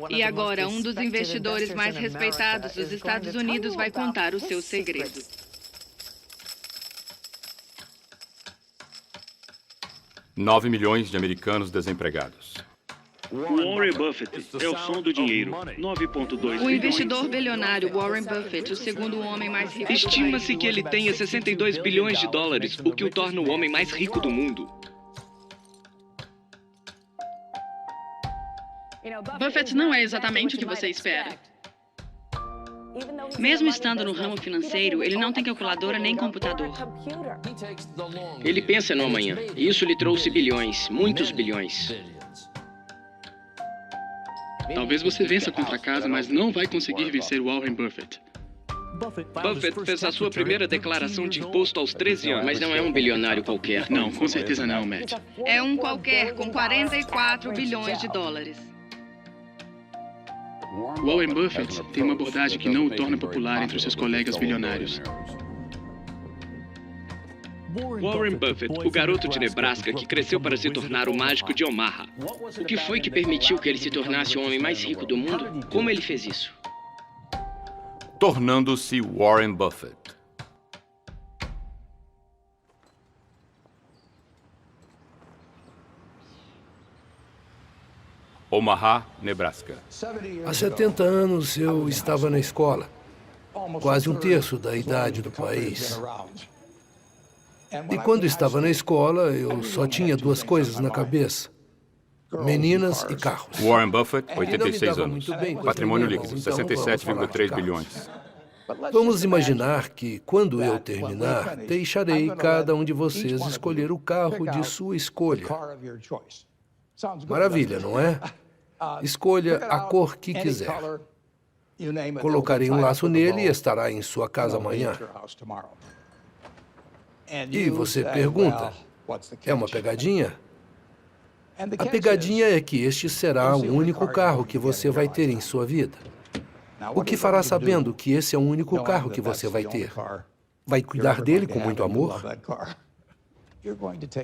E agora, um dos investidores mais respeitados dos Estados Unidos vai contar o seu segredo. Nove milhões de americanos desempregados. Warren Buffett é o som do dinheiro. 9,2 O investidor bilionário Warren Buffett, o segundo homem mais rico do país. Estima-se que ele tenha 62 bilhões de dólares, o que o torna o homem mais rico do mundo. Buffett não é exatamente o que você espera. Mesmo estando no ramo financeiro, ele não tem calculadora nem computador. Ele pensa no amanhã. E isso lhe trouxe bilhões, muitos bilhões. Talvez você vença contra a casa, mas não vai conseguir vencer Warren Buffett. Buffett fez a sua primeira declaração de imposto aos 13 anos. Mas não é um bilionário qualquer. Não, com certeza não, Matt. É um qualquer com 44 bilhões de dólares. Warren Buffett tem uma abordagem que não o torna popular entre os seus colegas bilionários. Warren Buffett, o garoto de Nebraska que cresceu para se tornar o mágico de Omaha. O que foi que permitiu que ele se tornasse o homem mais rico do mundo? Como ele fez isso? Tornando-se Warren Buffett. Omaha, Nebraska. Há 70 anos eu estava na escola, quase um terço da idade do país. E quando estava na escola, eu só tinha duas coisas na cabeça: meninas e carros. Warren Buffett, E não me 86 dava anos. muito bem com as Patrimônio meninas, líquido, então vamos falar de 67,3 carros. bilhões. Vamos imaginar que, quando eu terminar, deixarei cada um de vocês escolher o carro de sua escolha. Maravilha, não é? Escolha a cor que quiser. Colocarei um laço nele e estará em sua casa amanhã. E você pergunta, é uma pegadinha? A pegadinha é que este será o único carro que você vai ter em sua vida. O que fará sabendo que esse é o único carro que você vai ter? Vai cuidar dele com muito amor?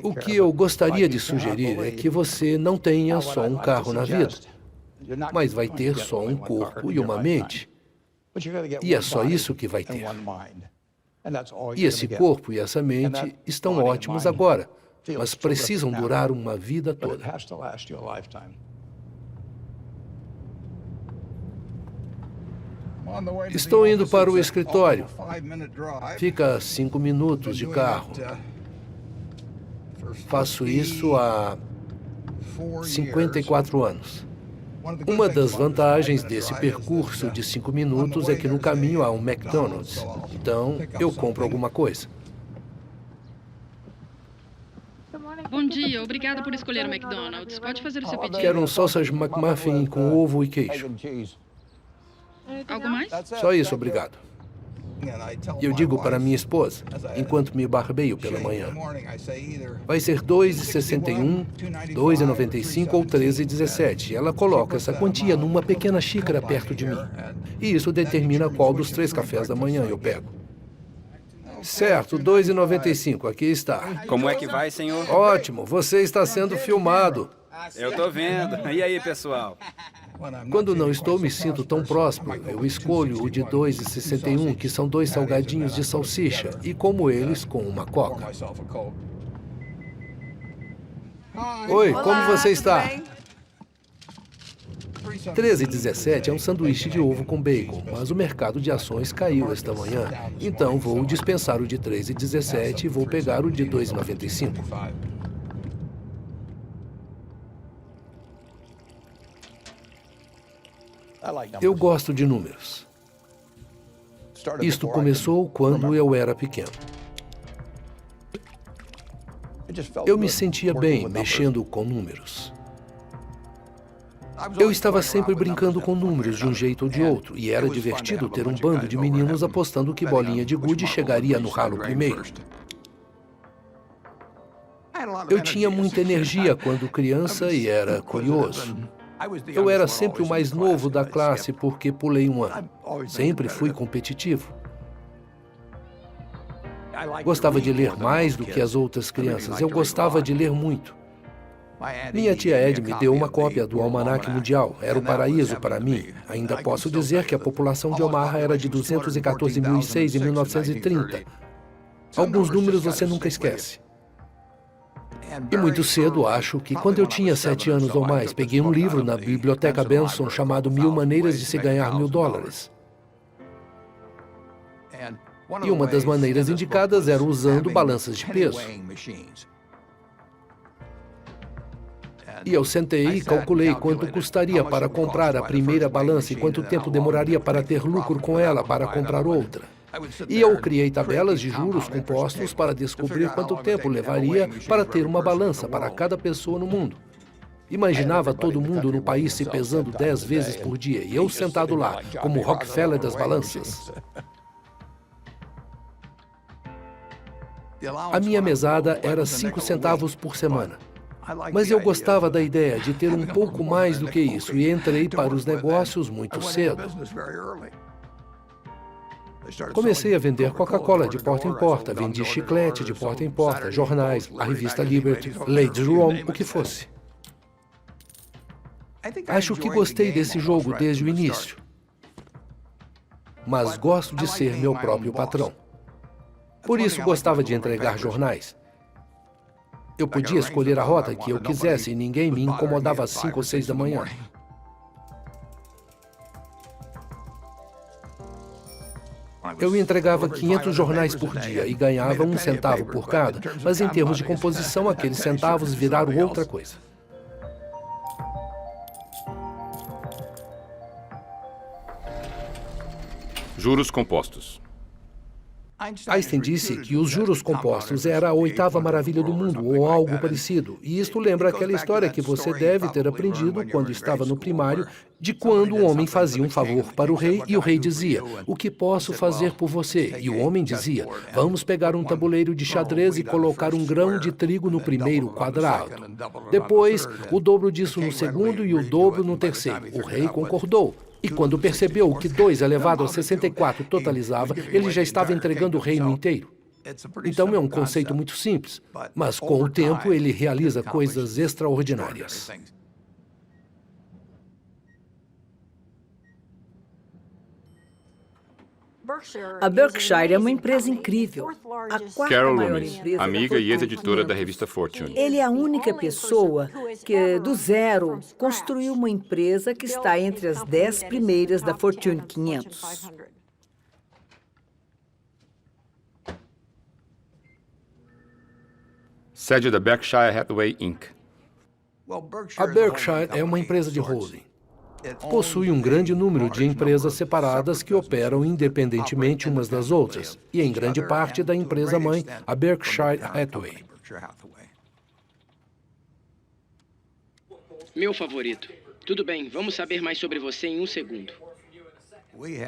O que eu gostaria de sugerir é que você não tenha só um carro na vida, mas vai ter só um corpo e uma mente. E é só isso que vai ter. E esse corpo e essa mente estão ótimos agora, mas precisam durar uma vida toda. Estou indo para o escritório. Fica a 5 minutos de carro. Faço isso há 54 anos. Uma das vantagens desse percurso de 5 minutos é que no caminho há um McDonald's. Então, eu compro alguma coisa. Bom dia, obrigada por escolher o McDonald's. Pode fazer o seu pedido. Quero um sausage McMuffin com ovo e queijo. Algo mais? Só isso, obrigado. E eu digo para minha esposa, enquanto me barbeio pela manhã, vai ser R$2,61, R$2,95 ou R$13,17. Ela coloca essa quantia numa pequena xícara perto de mim. E isso determina qual dos 3 cafés da manhã eu pego. Certo, R$2,95, aqui está. Como é que vai, senhor? Ótimo, você está sendo filmado. Eu tô vendo. E aí, pessoal? Quando não estou, me sinto tão próspero. Eu escolho o de R$2,61, que são 2 salgadinhos de salsicha, e como eles com uma coca. Oi, como você está? R$13,17 é um sanduíche de ovo com bacon, mas o mercado de ações caiu esta manhã. Então vou dispensar o de R$13,17 e vou pegar o de R$2,95. Eu gosto de números. Isto começou quando eu era pequeno. Eu me sentia bem mexendo com números. Eu estava sempre brincando com números de um jeito ou de outro, e era divertido ter um bando de meninos apostando que bolinha de gude chegaria no ralo primeiro. Eu tinha muita energia quando criança e era curioso. Eu era sempre o mais novo da classe porque pulei um ano. Sempre fui competitivo. Gostava de ler mais do que as outras crianças. Eu gostava de ler muito. Minha tia Ed me deu uma cópia do Almanaque Mundial. Era o paraíso para mim. Ainda posso dizer que a população de Omaha era de 214.006 em 1930. Alguns números você nunca esquece. E muito cedo, acho que quando eu tinha 7 anos ou mais, peguei um livro na Biblioteca Benson chamado 1000 Maneiras de se Ganhar $1000. E uma das maneiras indicadas era usando balanças de peso. E eu sentei e calculei quanto custaria para comprar a primeira balança e quanto tempo demoraria para ter lucro com ela para comprar outra. E eu criei tabelas de juros compostos para descobrir quanto tempo levaria para ter uma balança para cada pessoa no mundo. Imaginava todo mundo no país se pesando 10 vezes por dia e eu sentado lá, como Rockefeller das balanças. A minha mesada era 5 centavos por semana. Mas eu gostava da ideia de ter um pouco mais do que isso e entrei para os negócios muito cedo. Comecei a vender Coca-Cola de porta em porta, vendi chiclete de porta em porta, jornais, a revista Liberty, Ladies' Room, o que fosse. Acho que gostei desse jogo desde o início. Mas gosto de ser meu próprio patrão. Por isso gostava de entregar jornais. Eu podia escolher a rota que eu quisesse e ninguém me incomodava às 5 ou 6 da manhã. Eu entregava 500 jornais por dia e ganhava 1 centavo por cada, mas em termos de composição, aqueles centavos viraram outra coisa. Juros compostos. Einstein disse que os juros compostos era a 8ª maravilha do mundo, ou algo parecido. E isto lembra aquela história que você deve ter aprendido quando estava no primário, de quando o homem fazia um favor para o rei e o rei dizia, "O que posso fazer por você?" E o homem dizia, "Vamos pegar um tabuleiro de xadrez e colocar um grão de trigo no primeiro quadrado. Depois, o dobro disso no segundo e o dobro no terceiro." O rei concordou. E quando percebeu que 2 elevado a 64 totalizava, ele já estava entregando o reino inteiro. Então é um conceito muito simples, mas com o tempo ele realiza coisas extraordinárias. A Berkshire é uma empresa incrível. A 4ª Carol maior Loomis, empresa amiga da e Fortune ex-editora da 500. revista Fortune. Ele é a única pessoa que, do zero, construiu uma empresa que está entre as 10 primeiras da Fortune 500. Sede da Berkshire Hathaway Inc. A Berkshire é uma empresa de holding. Possui um grande número de empresas separadas que operam independentemente umas das outras, e em grande parte da empresa-mãe, a Berkshire Hathaway. Meu favorito. Tudo bem, vamos saber mais sobre você em 1 segundo.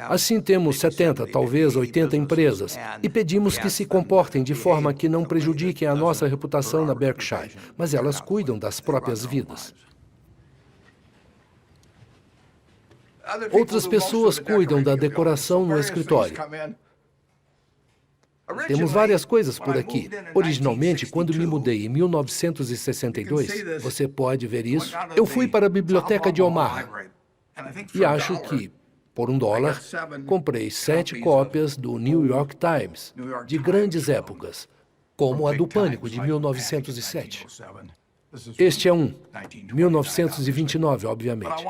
Assim temos 70, talvez 80 empresas, e pedimos que se comportem de forma que não prejudiquem a nossa reputação na Berkshire, mas elas cuidam das próprias vidas. Outras pessoas cuidam da decoração no escritório. Temos várias coisas por aqui. Originalmente, quando me mudei em 1962, você pode ver isso, eu fui para a biblioteca de Omaha e acho que, por $1, comprei 7 cópias do New York Times, de grandes épocas, como a do Pânico, de 1907. Este é 1929, obviamente.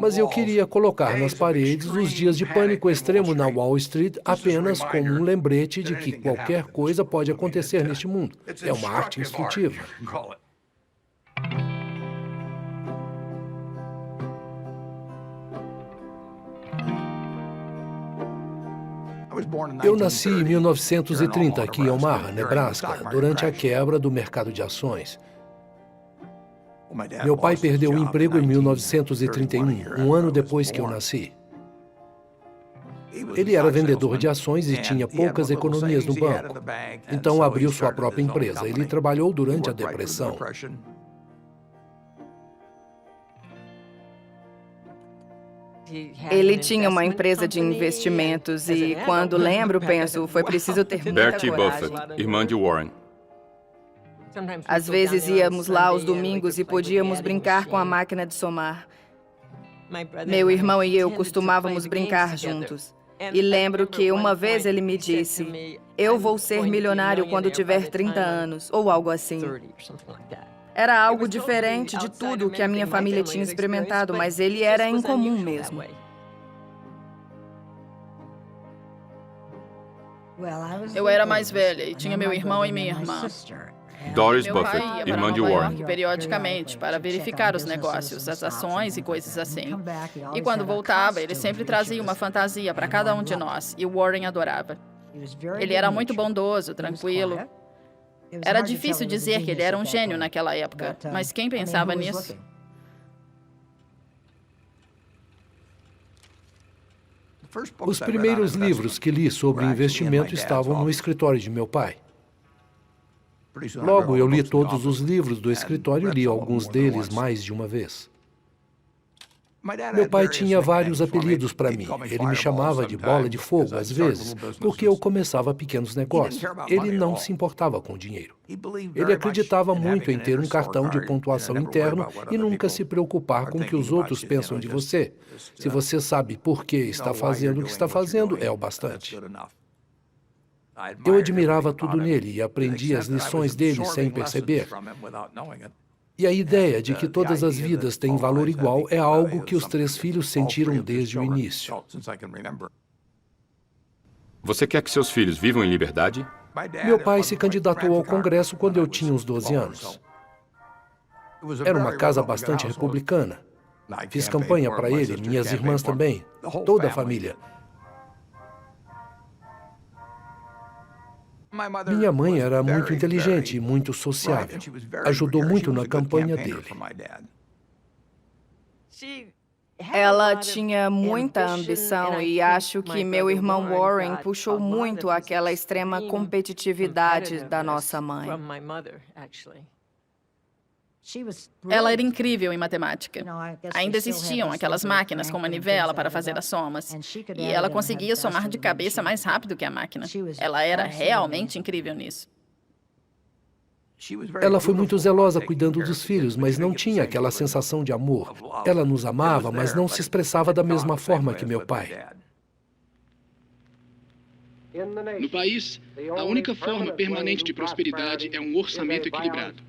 Mas eu queria colocar nas paredes os dias de pânico extremo na Wall Street apenas como um lembrete de que qualquer coisa pode acontecer neste mundo. É uma arte instrutiva. Eu nasci em 1930 aqui em Omaha, Nebraska, durante a quebra do mercado de ações. Meu pai perdeu o emprego em 1931, um ano depois que eu nasci. Ele era vendedor de ações e tinha poucas economias no banco. Então abriu sua própria empresa. Ele trabalhou durante a Depressão. Ele tinha uma empresa de investimentos e, quando lembro, penso, foi preciso ter muita Bertie coragem. Buffett, irmã de Warren. Às vezes íamos lá aos domingos e podíamos brincar com a máquina de somar. Meu irmão e eu costumávamos brincar juntos. E lembro que uma vez ele me disse: "Eu vou ser milionário quando tiver 30 anos", ou algo assim. Era algo diferente de tudo o que a minha família tinha experimentado, mas ele era incomum mesmo. Eu era mais velha e tinha meu irmão e minha irmã. Doris Meu pai Buffett, ia para irmã de Nova Warren. York periodicamente para verificar os negócios, as ações e coisas assim. E quando voltava, ele sempre trazia uma fantasia para cada um de nós, e o Warren adorava. Ele era muito bondoso, tranquilo. Era difícil dizer que ele era um gênio naquela época, mas quem pensava nisso? Os primeiros livros que li sobre investimento estavam no escritório de meu pai. Logo, eu li todos os livros do escritório e li alguns deles mais de uma vez. Meu pai tinha vários apelidos para mim. Ele me chamava de bola de fogo, às vezes, porque eu começava pequenos negócios. Ele não se importava com dinheiro. Ele acreditava muito em ter um cartão de pontuação interno e nunca se preocupar com o que os outros pensam de você. Se você sabe por que está fazendo o que está fazendo, é o bastante. Eu admirava tudo nele e aprendi as lições dele sem perceber. E a ideia de que todas as vidas têm valor igual é algo que os 3 filhos sentiram desde o início. Você quer que seus filhos vivam em liberdade? Meu pai se candidatou ao Congresso quando eu tinha uns 12 anos. Era uma casa bastante republicana. Fiz campanha para ele, minhas irmãs também, toda a família. Minha mãe era muito inteligente e muito sociável. Ajudou muito na campanha dele. Ela tinha muita ambição e acho que meu irmão Warren puxou muito aquela extrema competitividade da nossa mãe. Ela era incrível em matemática. Ainda existiam aquelas máquinas com manivela para fazer as somas. E ela conseguia somar de cabeça mais rápido que a máquina. Ela era realmente incrível nisso. Ela foi muito zelosa cuidando dos filhos, mas não tinha aquela sensação de amor. Ela nos amava, mas não se expressava da mesma forma que meu pai. No país, a única forma permanente de prosperidade é um orçamento equilibrado.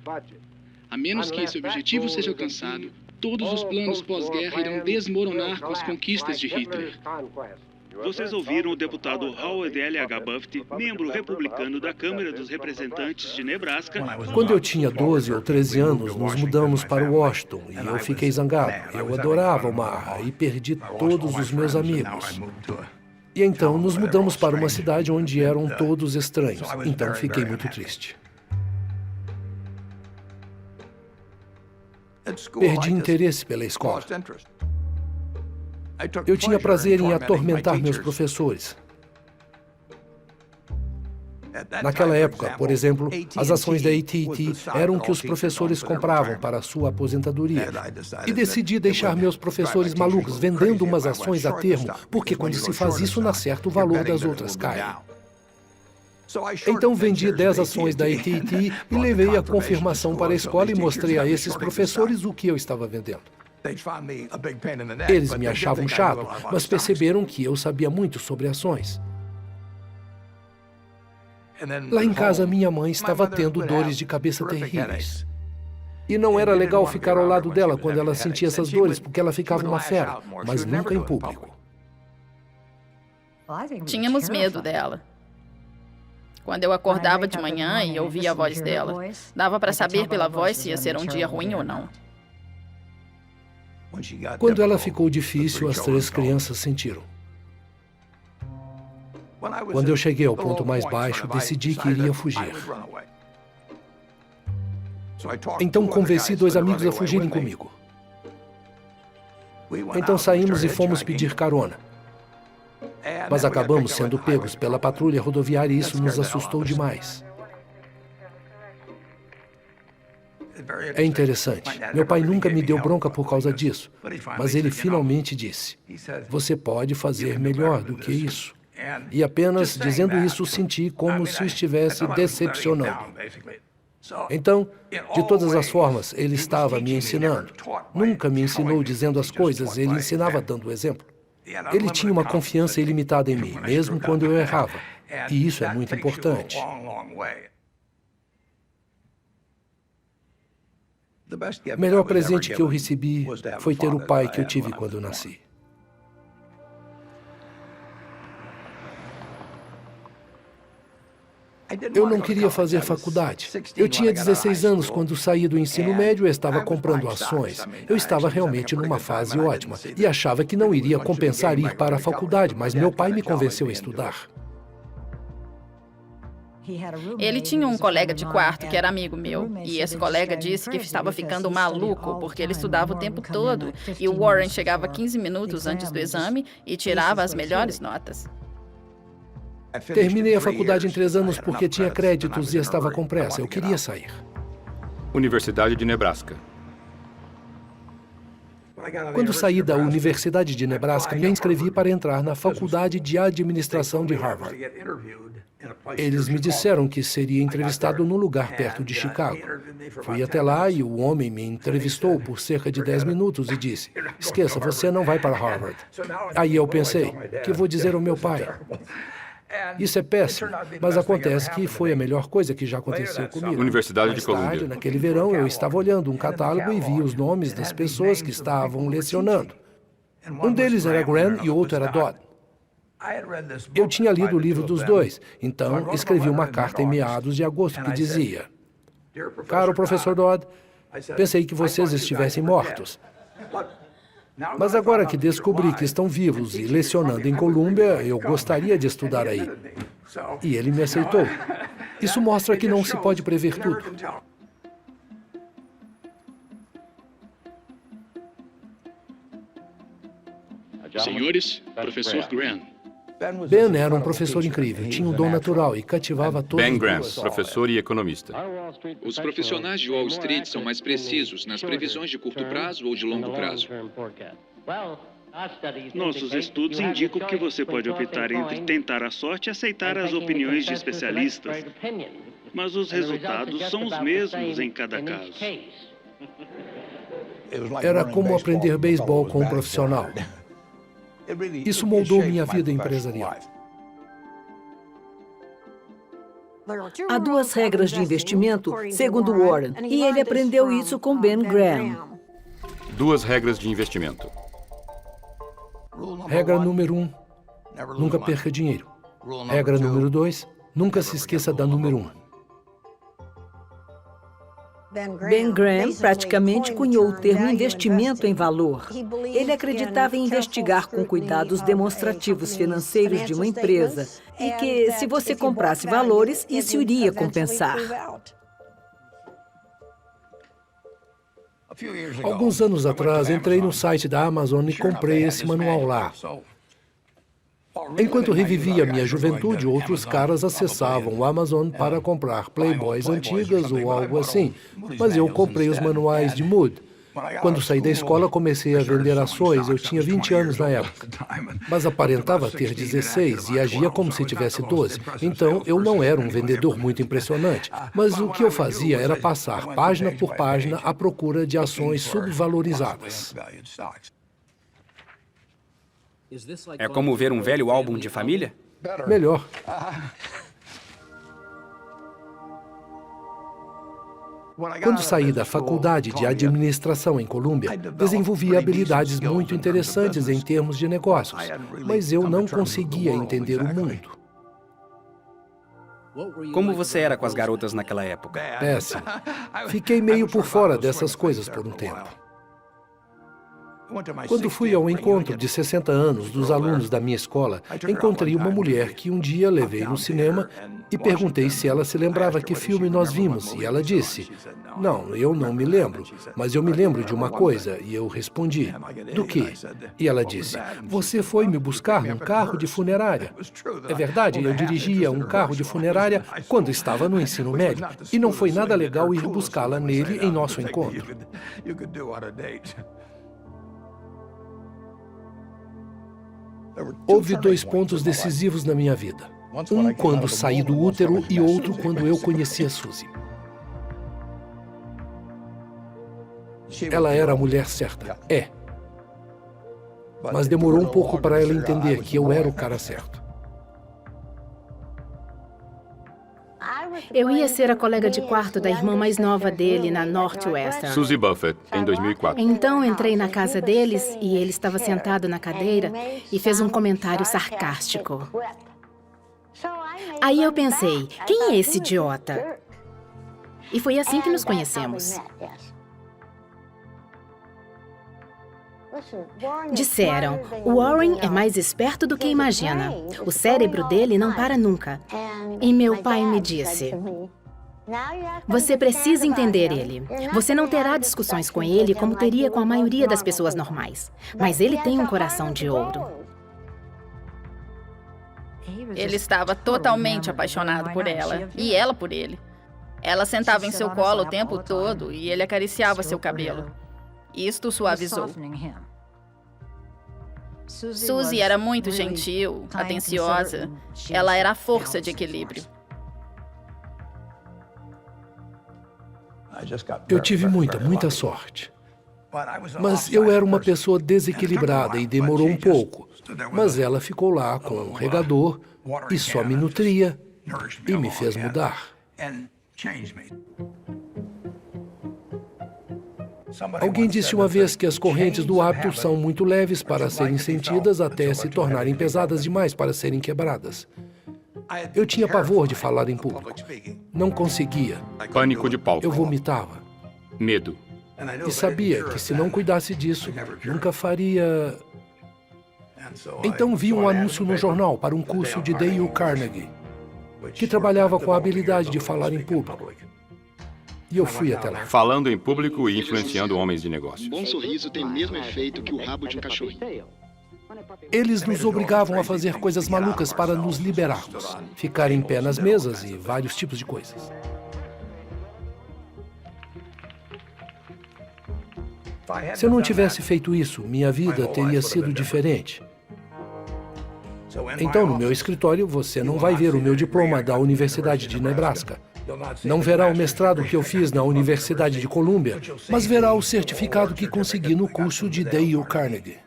A menos que esse objetivo seja alcançado, todos os planos pós-guerra irão desmoronar com as conquistas de Hitler. Vocês ouviram o deputado Howard L.H. Buffett, membro republicano da Câmara dos Representantes de Nebraska. Quando eu tinha 12 ou 13 anos, nos mudamos para Washington e eu fiquei zangado. Eu adorava Omaha e perdi todos os meus amigos. E então nos mudamos para uma cidade onde eram todos estranhos. Então fiquei muito triste. Perdi interesse pela escola. Eu tinha prazer em atormentar meus professores. Naquela época, por exemplo, as ações da AT&T eram o que os professores compravam para a sua aposentadoria. E decidi deixar meus professores malucos vendendo umas ações a termo, porque quando se faz isso, na certa, o valor das outras cai. Então vendi 10 ações da AT&T e levei a confirmação para a escola e mostrei a esses professores o que eu estava vendendo. Eles me achavam chato, mas perceberam que eu sabia muito sobre ações. Lá em casa, minha mãe estava tendo dores de cabeça terríveis. E não era legal ficar ao lado dela quando ela sentia essas dores, porque ela ficava uma fera, mas nunca em público. Tínhamos medo dela. Quando eu acordava de manhã e ouvia a voz dela, dava para saber pela voz se ia ser um dia ruim ou não. Quando ela ficou difícil, as 3 crianças sentiram. Quando eu cheguei ao ponto mais baixo, decidi que iria fugir. Então convenci 2 amigos a fugirem comigo. Então saímos e fomos pedir carona. Mas acabamos sendo pegos pela patrulha rodoviária e isso nos assustou demais. É interessante. Meu pai nunca me deu bronca por causa disso, mas ele finalmente disse: "Você pode fazer melhor do que isso." E apenas dizendo isso, senti como se o estivesse decepcionando. Então, de todas as formas, ele estava me ensinando. Nunca me ensinou dizendo as coisas, ele ensinava dando o exemplo. Ele tinha uma confiança ilimitada em mim, mesmo quando eu errava. E isso é muito importante. O melhor presente que eu recebi foi ter o pai que eu tive quando nasci. Eu não queria fazer faculdade. Eu tinha 16 anos quando saí do ensino médio e estava comprando ações. Eu estava realmente numa fase ótima e achava que não iria compensar ir para a faculdade, mas meu pai me convenceu a estudar. Ele tinha um colega de quarto que era amigo meu, e esse colega disse que estava ficando maluco porque ele estudava o tempo todo, e o Warren chegava 15 minutos antes do exame e tirava as melhores notas. Terminei a faculdade em 3 anos porque tinha créditos e estava com pressa. Eu queria sair. Universidade de Nebraska. Quando saí da Universidade de Nebraska, me inscrevi para entrar na Faculdade de Administração de Harvard. Eles me disseram que seria entrevistado num lugar perto de Chicago. Fui até lá e o homem me entrevistou por cerca de 10 minutos e disse: "Esqueça, você não vai para Harvard." Aí eu pensei, que vou dizer ao meu pai? Isso é péssimo, mas acontece que foi a melhor coisa que já aconteceu comigo. Universidade de Mais tarde, Colômbia. naquele verão, eu estava olhando um catálogo e vi os nomes das pessoas que estavam lecionando. Um deles era Graham e o outro era Dodd. Eu tinha lido o livro dos dois, então escrevi uma carta em meados de agosto que dizia: "Caro professor Dodd, pensei que vocês estivessem mortos. Mas agora que descobri que estão vivos e lecionando em Colômbia, eu gostaria de estudar aí." E ele me aceitou. Isso mostra que não se pode prever tudo. Senhores, professor Graham. Ben era um professor incrível, tinha um dom natural e cativava todos. Ben Graham, professor e economista. Os profissionais de Wall Street são mais precisos nas previsões de curto prazo ou de longo prazo. Nossos estudos indicam que você pode optar entre tentar a sorte e aceitar as opiniões de especialistas. Mas os resultados são os mesmos em cada caso. Era como aprender beisebol com um profissional. Isso moldou minha vida empresarial. Há 2 regras de investimento, segundo Warren, e ele aprendeu isso com Ben Graham. 2 regras de investimento. Regra número 1, nunca perca dinheiro. Regra número 2, nunca se esqueça da número 1. Ben Graham praticamente cunhou o termo investimento em valor. Ele acreditava em investigar com cuidado os demonstrativos financeiros de uma empresa e que, se você comprasse valores, isso iria compensar. Alguns anos atrás, entrei no site da Amazon e comprei esse manual lá. Enquanto revivia minha juventude, outros caras acessavam o Amazon para comprar Playboys antigas ou algo assim, mas eu comprei os manuais de Mood. Quando saí da escola, comecei a vender ações. Eu tinha 20 anos na época, mas aparentava ter 16 e agia como se tivesse 12. Então, eu não era um vendedor muito impressionante, mas o que eu fazia era passar página por página à procura de ações subvalorizadas. É como ver um velho álbum de família? Melhor. Quando saí da Faculdade de Administração em Colômbia, desenvolvi habilidades muito interessantes em termos de negócios, mas eu não conseguia entender o mundo. Como você era com as garotas naquela época? Péssimo. Fiquei meio por fora dessas coisas por um tempo. Quando fui ao encontro de 60 anos dos alunos da minha escola, encontrei uma mulher que um dia levei no cinema e perguntei se ela se lembrava que filme nós vimos. E ela disse: "Não, eu não me lembro, mas eu me lembro de uma coisa." E eu respondi: "Do quê?" E ela disse: "Você foi me buscar num carro de funerária." É verdade, eu dirigia um carro de funerária quando estava no ensino médio, e não foi nada legal ir buscá-la nele em nosso encontro. Houve 2 pontos decisivos na minha vida. Um quando saí do útero e outro quando eu conheci a Suzy. Ela era a mulher certa. É. Mas demorou um pouco para ela entender que eu era o cara certo. Eu ia ser a colega de quarto da irmã mais nova dele na Northwestern. Suzy Buffett, em 2004. Então entrei na casa deles e ele estava sentado na cadeira e fez um comentário sarcástico. Aí eu pensei, quem é esse idiota? E foi assim que nos conhecemos. Disseram, o Warren é mais esperto do que imagina. O cérebro dele não para nunca. E meu pai me disse, você precisa entender ele. Você não terá discussões com ele como teria com a maioria das pessoas normais. Mas ele tem um coração de ouro. Ele estava totalmente apaixonado por ela, e ela por ele. Ela sentava em seu colo o tempo todo e ele acariciava seu cabelo. Isto o suavizou. Suzy era muito gentil, atenciosa. Ela era a força de equilíbrio. Eu tive muita sorte. Mas eu era uma pessoa desequilibrada e demorou um pouco. Mas ela ficou lá com um regador e só me nutria e me fez mudar. Alguém disse uma vez que as correntes do hábito são muito leves para serem sentidas até se tornarem pesadas demais para serem quebradas. Eu tinha pavor de falar em público. Não conseguia. Pânico de palco. Eu vomitava. Medo. E sabia que se não cuidasse disso, nunca faria... Então vi um anúncio no jornal para um curso de Dale Carnegie, que trabalhava com a habilidade de falar em público. E eu fui até lá. Falando em público e influenciando homens de negócios. Um bom sorriso tem o mesmo efeito que o rabo de um cachorrinho. Eles nos obrigavam a fazer coisas malucas para nos liberarmos. Ficar em pé nas mesas e vários tipos de coisas. Se eu não tivesse feito isso, minha vida teria sido diferente. Então, no meu escritório, você não vai ver o meu diploma da Universidade de Nebraska. Não verá o mestrado que eu fiz na Universidade de Colômbia, mas verá o certificado que consegui no curso de Dale Carnegie.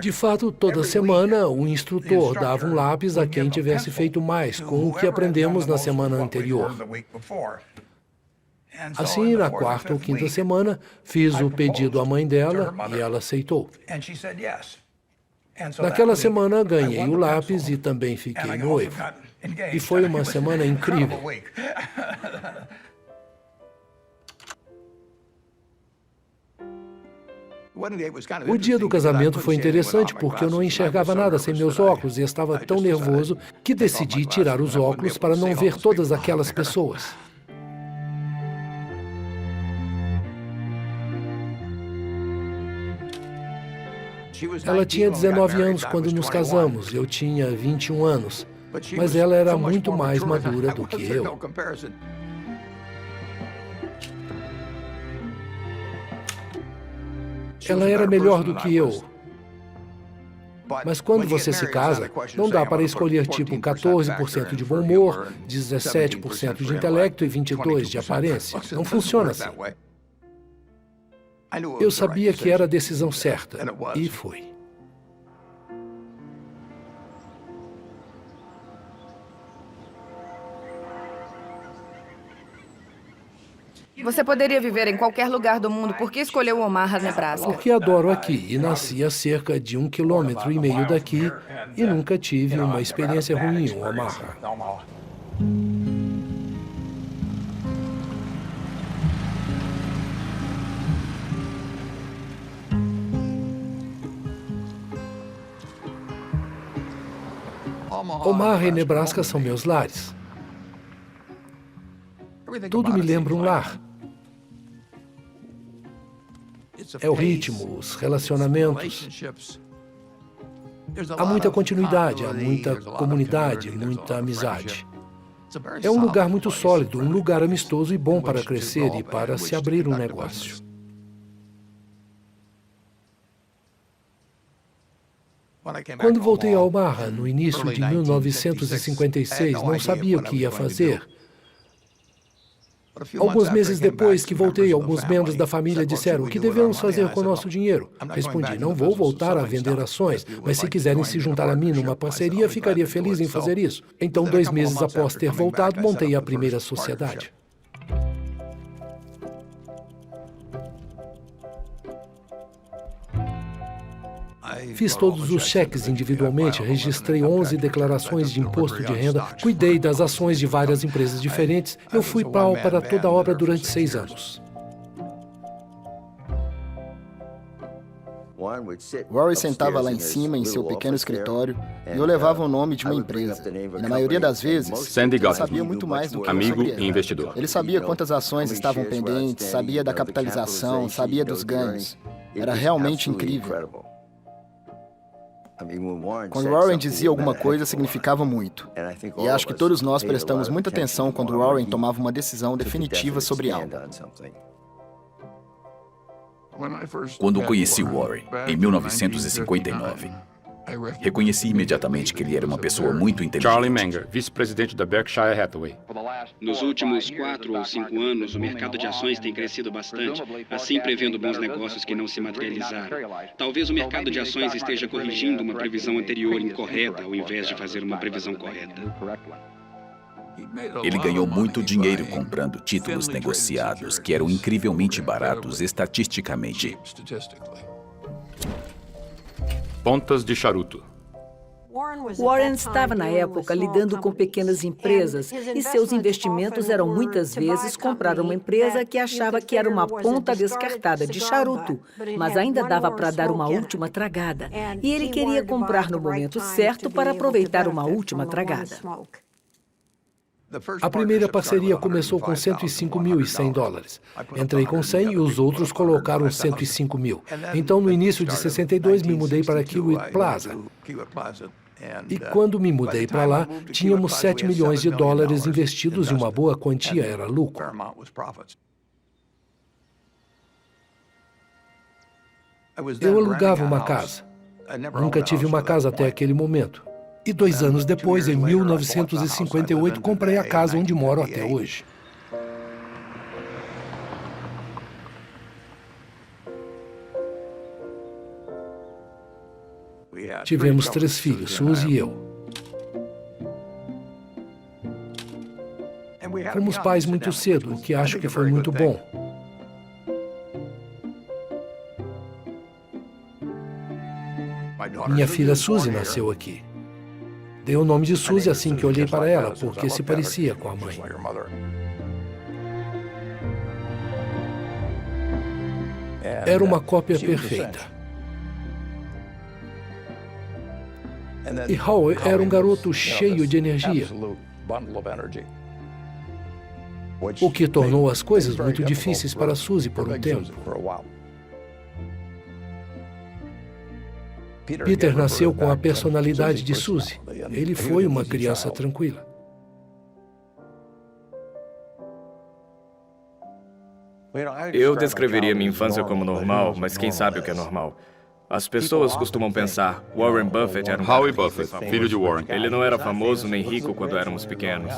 De fato, toda semana, o instrutor dava um lápis a quem tivesse feito mais com o que aprendemos na semana anterior. Assim, na quarta ou quinta semana, fiz o pedido à mãe dela e ela aceitou. Naquela semana, ganhei o lápis e também fiquei noivo. E foi uma semana incrível. O dia do casamento foi interessante porque eu não enxergava nada sem meus óculos e estava tão nervoso que decidi tirar os óculos para não ver todas aquelas pessoas. Ela tinha 19 anos quando nos casamos, eu tinha 21 anos, mas ela era muito mais madura do que eu. Ela era melhor do que eu. Mas quando você se casa, não dá para escolher tipo 14% de bom humor, 17% de intelecto e 22% de aparência. Não funciona assim. Eu sabia que era a decisão certa, e foi. Você poderia viver em qualquer lugar do mundo. Por que escolheu Omaha, Nebraska? Porque adoro aqui e nasci a cerca de 1,5 km daqui e nunca tive uma experiência ruim em Omaha. Omaha e Nebraska são meus lares. Tudo me lembra um lar. É o ritmo, os relacionamentos. Há muita continuidade, há muita comunidade, muita amizade. É um lugar muito sólido, um lugar amistoso e bom para crescer e para se abrir um negócio. Quando voltei a Omaha, no início de 1956, não sabia o que ia fazer. Alguns meses depois que voltei, alguns membros da família disseram: o que devemos fazer com o nosso dinheiro? Respondi: não vou voltar a vender ações, mas se quiserem se juntar a mim numa parceria, ficaria feliz em fazer isso. Então, 2 meses após ter voltado, montei a primeira sociedade. Fiz todos os cheques individualmente, registrei 11 declarações de imposto de renda, cuidei das ações de várias empresas diferentes. Eu fui pau para toda a obra durante 6 anos. Warren sentava lá em cima, em seu pequeno escritório, e eu levava o nome de uma empresa. E na maioria das vezes, Sandy ele Gottlieb, sabia muito mais do que amigo eu sabia. e investidor. Ele sabia quantas ações estavam pendentes, sabia da capitalização, sabia dos ganhos. Era realmente incrível. Quando Warren dizia alguma coisa, significava muito. E acho que todos nós prestamos muita atenção quando Warren tomava uma decisão definitiva sobre algo. Quando conheci Warren, em 1959, reconheci imediatamente que ele era uma pessoa muito inteligente. Charlie Munger, vice-presidente da Berkshire Hathaway. Nos últimos 4 ou 5 anos, o mercado de ações tem crescido bastante, assim prevendo bons negócios que não se materializaram. Talvez o mercado de ações esteja corrigindo uma previsão anterior incorreta, ao invés de fazer uma previsão correta. Ele ganhou muito dinheiro comprando títulos negociados que eram incrivelmente baratos estatisticamente. Pontas de charuto. Warren estava, na época, lidando com pequenas empresas e seus investimentos eram muitas vezes comprar uma empresa que achava que era uma ponta descartada de charuto, mas ainda dava para dar uma última tragada. E ele queria comprar no momento certo para aproveitar uma última tragada. A primeira parceria começou com $105.100. Entrei com 100 e os outros colocaram 105 mil. Então, no início de 62, me mudei para Kiewit Plaza. E quando me mudei para lá, tínhamos $7 milhões investidos e uma boa quantia era lucro. Eu alugava uma casa. Nunca tive uma casa até aquele momento. E 2 anos depois, em 1958, comprei a casa onde moro até hoje. Tivemos 3 filhos, Suzy e eu. Fomos pais muito cedo, o que acho que foi muito bom. Minha filha Suzy nasceu aqui. Dei o nome de Suzy assim que olhei para ela, porque se parecia com a mãe. Era uma cópia perfeita. E Howie era um garoto cheio de energia, o que tornou as coisas muito difíceis para Suzy por um tempo. Peter nasceu com a personalidade de Suzy. Ele foi uma criança tranquila. Eu descreveria minha infância como normal, mas quem sabe o que é normal? As pessoas costumam pensar, Warren Buffett era um Howie Buffett, filho de Warren. Ele não era famoso nem rico quando éramos pequenos.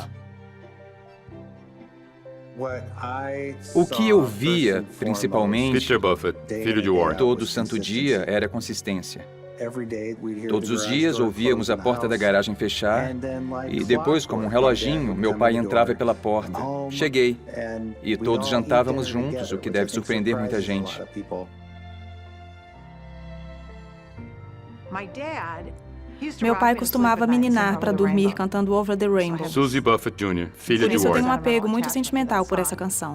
O que eu via, principalmente, Peter Buffett, filho de Warren. todo santo dia, era consistência. Todos os dias ouvíamos a porta da garagem fechar e depois, como um reloginho, meu pai entrava pela porta. Cheguei. E todos jantávamos juntos, o que deve surpreender muita gente. Meu pai costumava me ninar para dormir cantando Over the Rainbow. Suzy Buffett Jr., filha Por de isso eu tenho um Warren. apego muito sentimental por essa canção.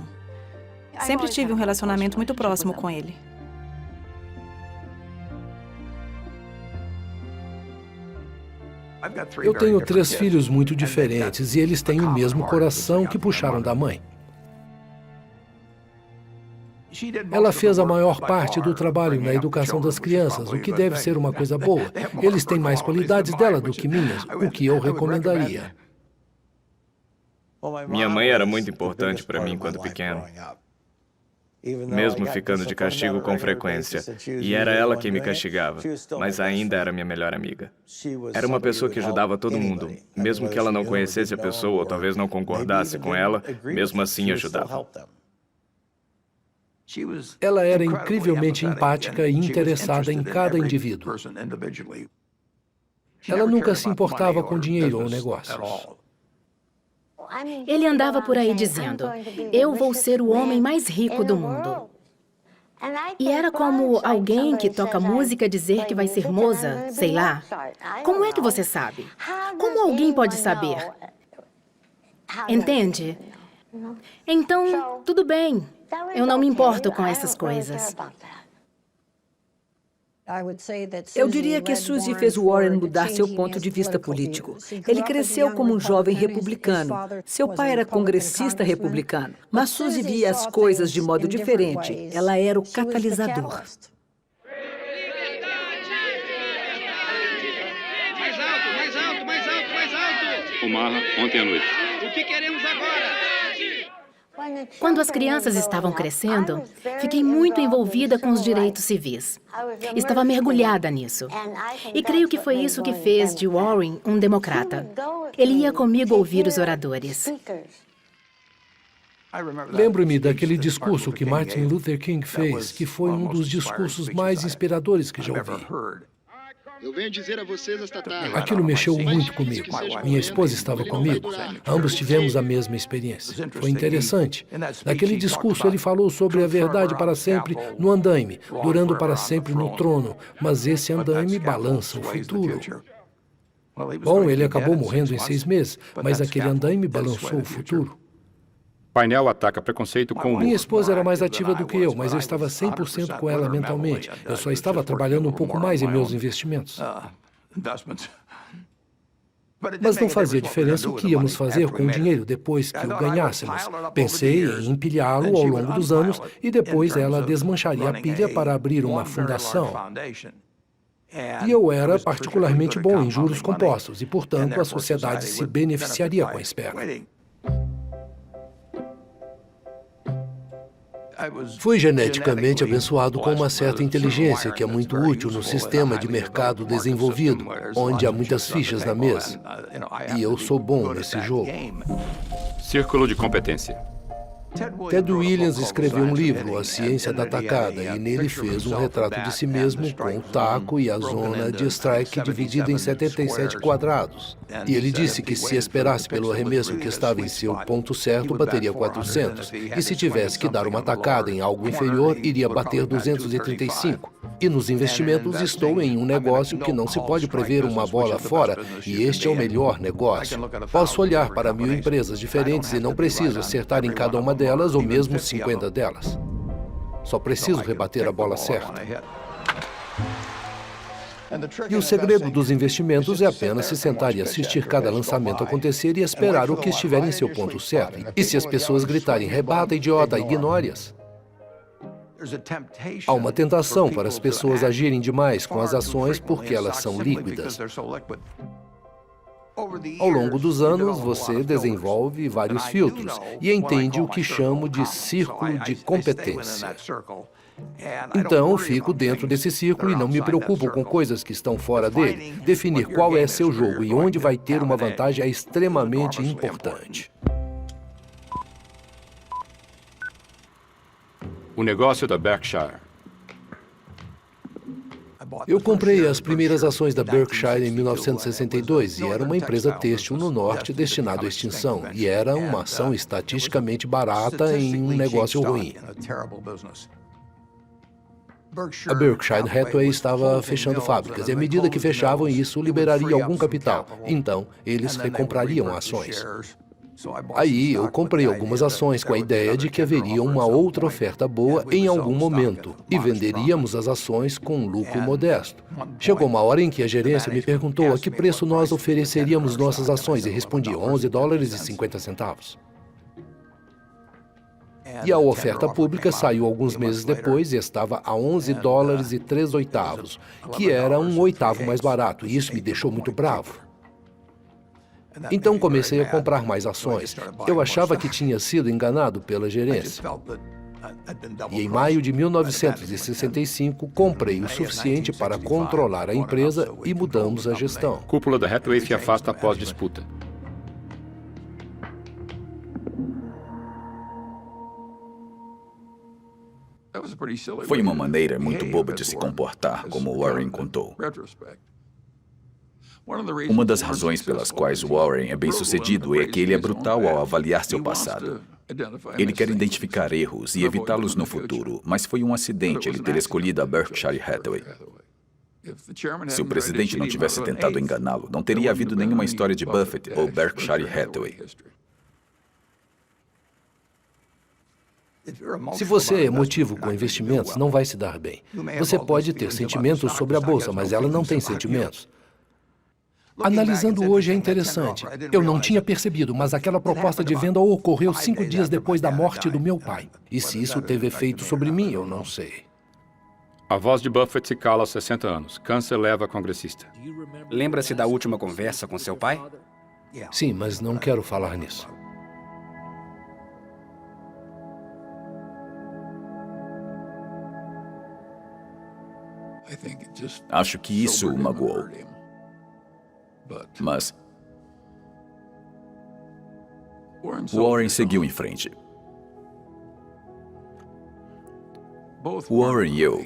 Sempre tive um relacionamento muito próximo com ele. Eu tenho 3 filhos muito diferentes e eles têm o mesmo coração que puxaram da mãe. Ela fez a maior parte do trabalho na educação das crianças, o que deve ser uma coisa boa. Eles têm mais qualidades dela do que minhas, o que eu recomendaria. Minha mãe era muito importante para mim quando pequeno. mesmo ficando de castigo com frequência. E era ela quem me castigava, mas ainda era minha melhor amiga. Era uma pessoa que ajudava todo mundo, mesmo que ela não conhecesse a pessoa ou talvez não concordasse com ela, mesmo assim ajudava. Ela era incrivelmente empática e interessada em cada indivíduo. Ela nunca se importava com dinheiro ou negócios. Ele andava por aí dizendo, eu vou ser o homem mais rico do mundo. E era como alguém que toca música dizer que vai ser Mozart, sei lá. Como é que você sabe? Como alguém pode saber? Entende? Então, tudo bem. Eu não me importo com essas coisas. Eu diria que Suzy fez Warren mudar seu ponto de vista político. Ele cresceu como um jovem republicano. Seu pai era congressista republicano. Mas Suzy via as coisas de modo diferente. Ela era o catalisador. Mais alto, mais alto, mais alto, mais alto! Omaha, ontem à noite. O que queremos agora? Quando as crianças estavam crescendo, fiquei muito envolvida com os direitos civis. Estava mergulhada nisso. E creio que foi isso que fez de Warren um democrata. Ele ia comigo ouvir os oradores. Lembro-me daquele discurso que Martin Luther King fez, que foi um dos discursos mais inspiradores que já ouvi. Eu venho dizer a vocês esta tarde. Aquilo mexeu muito comigo. Minha esposa estava comigo. Ambos tivemos a mesma experiência. Foi interessante. Naquele discurso, ele falou sobre a verdade para sempre no andaime, durando para sempre no trono. Mas esse andaime balança o futuro. Bom, ele acabou morrendo em 6 meses, mas aquele andaime balançou o futuro. Painel ataca preconceito com Minha esposa era mais ativa do que eu, mas eu estava 100% com ela mentalmente. Eu só estava trabalhando um pouco mais em meus investimentos. Mas não fazia diferença o que íamos fazer com o dinheiro depois que o ganhássemos. Pensei em empilhá-lo ao longo dos anos e depois ela desmancharia a pilha para abrir uma fundação. E eu era particularmente bom em juros compostos e, portanto, a sociedade se beneficiaria com a espera. Fui geneticamente abençoado com uma certa inteligência que é muito útil no sistema de mercado desenvolvido, onde há muitas fichas na mesa. E eu sou bom nesse jogo. Círculo de competência. Ted Williams escreveu um livro, A Ciência da Tacada, e nele fez um retrato de si mesmo com o taco e a zona de strike dividida em 77 quadrados. E ele disse que se esperasse pelo arremesso que estava em seu ponto certo, bateria 400. E se tivesse que dar uma tacada em algo inferior, iria bater 235. E nos investimentos estou em um negócio que não se pode prever uma bola fora, e este é o melhor negócio. Posso olhar para 1000 empresas diferentes e não preciso acertar em cada uma delas ou mesmo 50 delas. Só preciso rebater a bola certa. E o segredo dos investimentos é apenas se sentar e assistir cada lançamento acontecer e esperar o que estiver em seu ponto certo. E se as pessoas gritarem, rebata, idiota, ignore-as. Há uma tentação para as pessoas agirem demais com as ações porque elas são líquidas. Ao longo dos anos, você desenvolve vários filtros e entende o que chamo de círculo de competência. Então, fico dentro desse círculo e não me preocupo com coisas que estão fora dele. Definir qual é seu jogo e onde vai ter uma vantagem é extremamente importante. O negócio da Berkshire. Eu comprei as primeiras ações da Berkshire em 1962 e era uma empresa têxtil no norte destinada à extinção. E era uma ação estatisticamente barata em um negócio ruim. A Berkshire Hathaway estava fechando fábricas e à medida que fechavam isso liberaria algum capital. Então, eles recomprariam ações. Aí eu comprei algumas ações com a ideia de que haveria uma outra oferta boa em algum momento e venderíamos as ações com lucro modesto. Chegou uma hora em que a gerência me perguntou a que preço nós ofereceríamos nossas ações e respondi $11,50. E a oferta pública saiu alguns meses depois e estava a $11,03, que era um oitavo mais barato, e isso me deixou muito bravo. Então comecei a comprar mais ações. Eu achava que tinha sido enganado pela gerência. E em maio de 1965, comprei o suficiente para controlar a empresa e mudamos a gestão. Cúpula da Hathaway se afasta após disputa. Foi uma maneira muito boba de se comportar, como Warren contou. Uma das razões pelas quais Warren é bem-sucedido é que ele é brutal ao avaliar seu passado. Ele quer identificar erros e evitá-los no futuro, mas foi um acidente ele ter escolhido a Berkshire Hathaway. Se o presidente não tivesse tentado enganá-lo, não teria havido nenhuma história de Buffett ou Berkshire Hathaway. Se você é emotivo com investimentos, não vai se dar bem. Você pode ter sentimentos sobre a bolsa, mas ela não tem sentimentos. Analisando hoje é interessante. Eu não tinha percebido, mas aquela proposta de venda ocorreu 5 dias depois da morte do meu pai. E se isso teve efeito sobre mim, eu não sei. A voz de Buffett se cala aos 60 anos. Câncer leva a congressista. Lembra-se da última conversa com seu pai? Sim, mas não quero falar nisso. Acho que isso o magoou. Mas Warren seguiu em frente. Warren e eu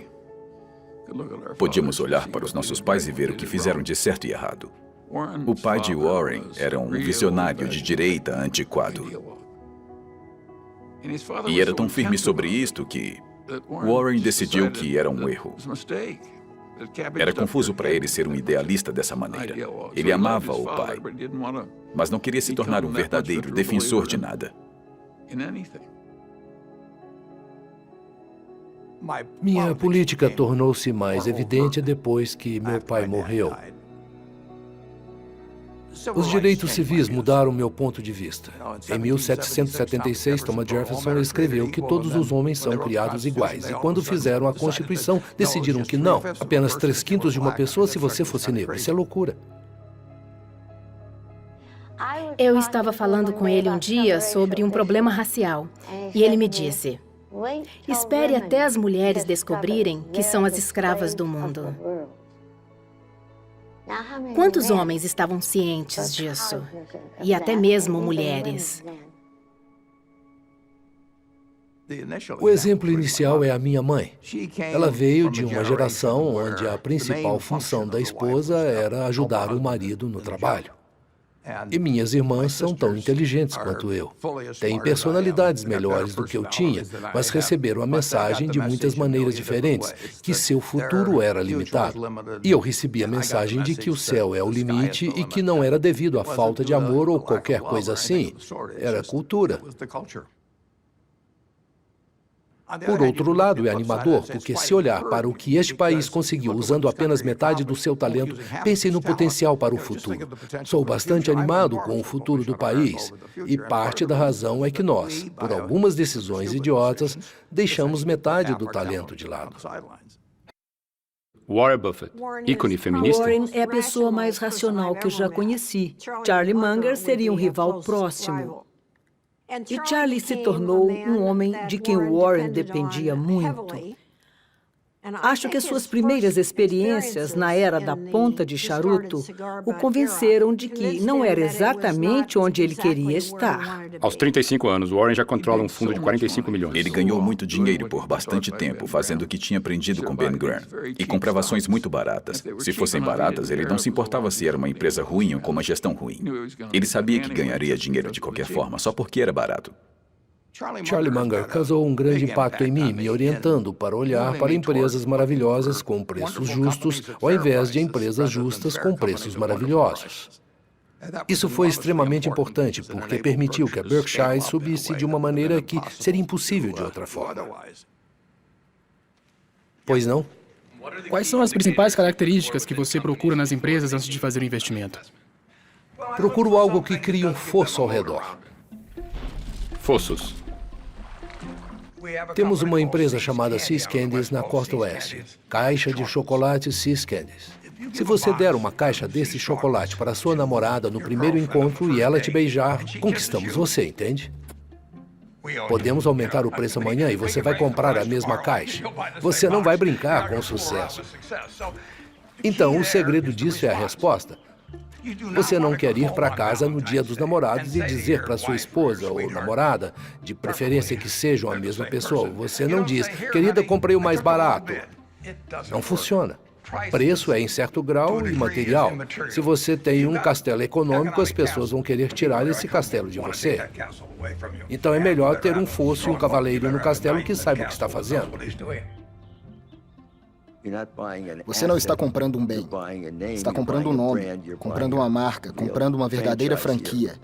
podíamos olhar para os nossos pais e ver o que fizeram de certo e errado. O pai de Warren era um visionário de direita antiquado. E era tão firme sobre isto que Warren decidiu que era um erro. Era confuso para ele ser um idealista dessa maneira. Ele amava o pai, mas não queria se tornar um verdadeiro defensor de nada. Minha política tornou-se mais evidente depois que meu pai morreu. Os direitos civis mudaram meu ponto de vista. Em 1776, Thomas Jefferson escreveu que todos os homens são criados iguais. E quando fizeram a Constituição, decidiram que não. Apenas 3/5 de uma pessoa se você fosse negro. Isso é loucura. Eu estava falando com ele um dia sobre um problema racial. E ele me disse: espere até as mulheres descobrirem que são as escravas do mundo. Quantos homens estavam cientes disso? E até mesmo mulheres. O exemplo inicial é a minha mãe. Ela veio de uma geração onde a principal função da esposa era ajudar o marido no trabalho. E minhas irmãs são tão inteligentes quanto eu. Têm personalidades melhores do que eu tinha, mas receberam a mensagem de muitas maneiras diferentes, que seu futuro era limitado. E eu recebi a mensagem de que o céu é o limite e que não era devido à falta de amor ou qualquer coisa assim. Era cultura. Por outro lado, é animador, porque se olhar para o que este país conseguiu usando apenas metade do seu talento, pense no potencial para o futuro. Sou bastante animado com o futuro do país, e parte da razão é que nós, por algumas decisões idiotas, deixamos metade do talento de lado. Warren Buffett, ícone feminista. Warren é a pessoa mais racional que eu já conheci. Charlie Munger seria um rival próximo. E Charlie se tornou um homem de quem Warren dependia muito. Acho que as suas primeiras experiências na era da ponta de charuto o convenceram de que não era exatamente onde ele queria estar. Aos 35 anos, Warren já controla um fundo de 45 milhões. Ele ganhou muito dinheiro por bastante tempo, fazendo o que tinha aprendido com Ben Graham. E comprava ações muito baratas. Se fossem baratas, ele não se importava se era uma empresa ruim ou com uma gestão ruim. Ele sabia que ganharia dinheiro de qualquer forma, só porque era barato. Charlie Munger causou um grande impacto em mim, me orientando para olhar para empresas maravilhosas com preços justos, ao invés de empresas justas com preços maravilhosos. Isso foi extremamente importante, porque permitiu que a Berkshire subisse de uma maneira que seria impossível de outra forma. Pois não? Quais são as principais características que você procura nas empresas antes de fazer o investimento? Procuro algo que crie um fosso ao redor. Fossos. Temos uma empresa chamada See's Candies na costa oeste. Caixa de chocolate See's Candies. Se você der uma caixa desse chocolate para sua namorada no primeiro encontro e ela te beijar, conquistamos você, entende? Podemos aumentar o preço amanhã e você vai comprar a mesma caixa. Você não vai brincar com o sucesso. Então, o segredo disso é a resposta. Você não quer ir para casa no dia dos namorados e dizer para sua esposa ou namorada, de preferência que sejam a mesma pessoa. Você não diz, querida, comprei o mais barato. Não funciona. Preço é em certo grau imaterial. Se você tem um castelo econômico, as pessoas vão querer tirar esse castelo de você. Então é melhor ter um fosso e um cavaleiro no castelo que saiba o que está fazendo. Você não está comprando um bem. Está comprando um nome, comprando uma marca, comprando uma verdadeira franquia.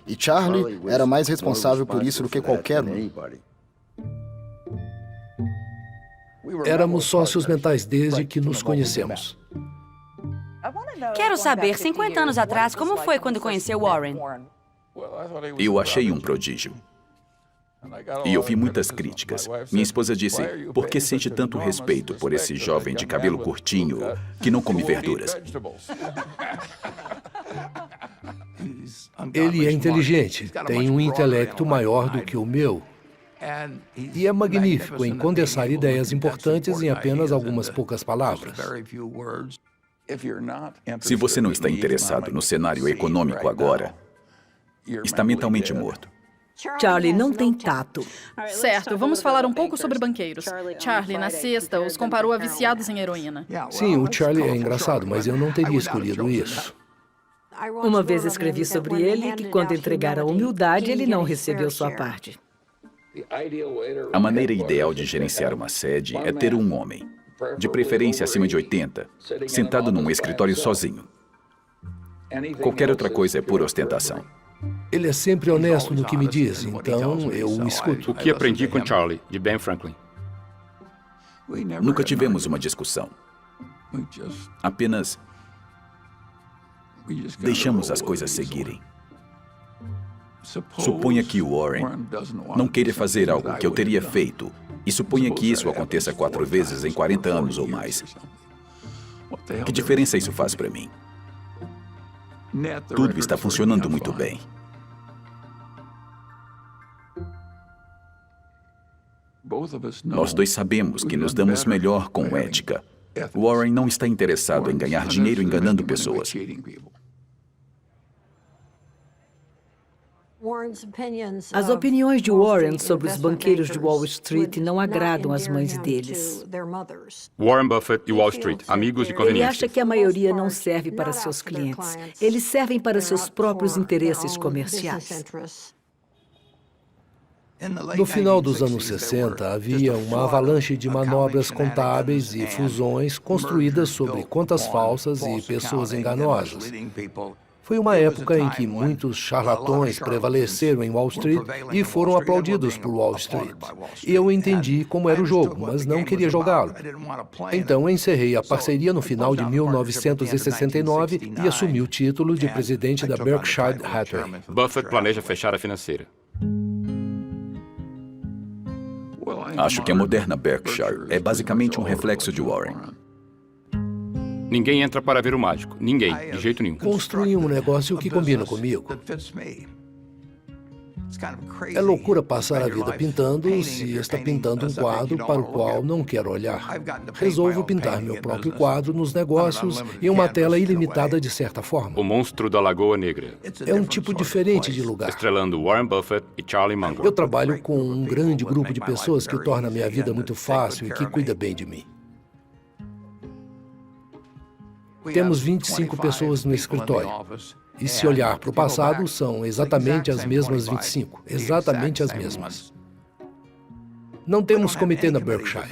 E Charlie era mais responsável por isso do que qualquer um. Éramos sócios mentais desde que nos conhecemos. Quero saber, 50 anos atrás, como foi quando conheceu Warren? Eu achei um prodígio. E ouvi muitas críticas. Minha esposa disse, por que sente tanto respeito por esse jovem de cabelo curtinho que não come verduras? Ele é inteligente, tem um intelecto maior do que o meu. E é magnífico em condensar ideias importantes em apenas algumas poucas palavras. Se você não está interessado no cenário econômico agora, está mentalmente morto. Charlie não tem tato. Certo, vamos falar um pouco sobre banqueiros. Charlie, na sexta, os comparou a viciados em heroína. Sim, o Charlie é engraçado, mas eu não teria escolhido isso. Uma vez escrevi sobre ele que quando entregar a humildade, ele não recebeu sua parte. A maneira ideal de gerenciar uma sede é ter um homem, de preferência acima de 80, sentado num escritório sozinho. Qualquer outra coisa é pura ostentação. Ele é sempre honesto no que me diz, então eu o escuto. O que aprendi com Charlie, de Ben Franklin? Nunca tivemos uma discussão. Apenas deixamos as coisas seguirem. Suponha que o Warren não queira fazer algo que eu teria feito, e suponha que isso aconteça 4 vezes em 40 anos ou mais. Que diferença isso faz para mim? Tudo está funcionando muito bem. Nós dois sabemos que nos damos melhor com ética. Warren não está interessado em ganhar dinheiro enganando pessoas. As opiniões de Warren sobre os banqueiros de Wall Street não agradam as mães deles. Warren Buffett e Wall Street, amigos de Ele conveniência. acha que a maioria não serve para seus clientes. Eles servem para seus próprios interesses comerciais. No final dos anos 60, havia uma avalanche de manobras contábeis e fusões construídas sobre contas falsas e pessoas enganosas. Foi uma época em que muitos charlatões prevaleceram em Wall Street e foram aplaudidos por Wall Street. Eu entendi como era o jogo, mas não queria jogá-lo. Então encerrei a parceria no final de 1969 e assumi o título de presidente da Berkshire Hathaway. Buffett planeja fechar a financeira. Acho que a moderna Berkshire é basicamente um reflexo de Warren. Ninguém entra para ver o mágico. Ninguém, de jeito nenhum. Construí um negócio que combina comigo. É loucura passar a vida pintando se está pintando um quadro para o qual não quero olhar. Resolvo pintar meu próprio quadro nos negócios em uma tela ilimitada de certa forma. O Monstro da Lagoa Negra. É um tipo diferente de lugar. Estrelando Warren Buffett e Charlie Munger. Eu trabalho com um grande grupo de pessoas que torna a minha vida muito fácil e que cuida bem de mim. Temos 25 pessoas no escritório. E se olhar para o passado, são exatamente as mesmas 25. Exatamente as mesmas. Não temos comitê na Berkshire.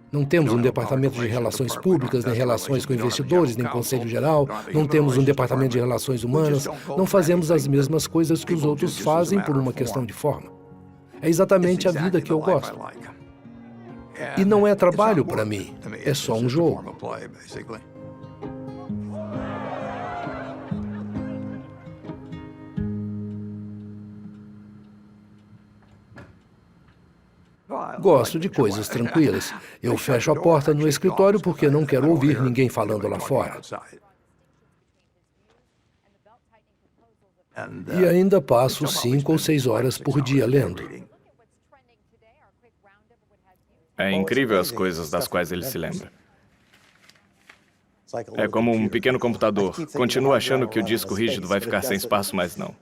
Não temos um departamento de relações públicas, nem relações com investidores, nem conselho geral. Não temos um departamento de relações humanas. Não fazemos as mesmas coisas que os outros fazem por uma questão de forma. É exatamente a vida que eu gosto. E não é trabalho para mim. É só um jogo. Gosto de coisas tranquilas. Eu fecho a porta no escritório porque não quero ouvir ninguém falando lá fora. E ainda passo 5 ou 6 horas por dia lendo. É incrível as coisas das quais ele se lembra. É como um pequeno computador. Continua achando que o disco rígido vai ficar sem espaço, mas não.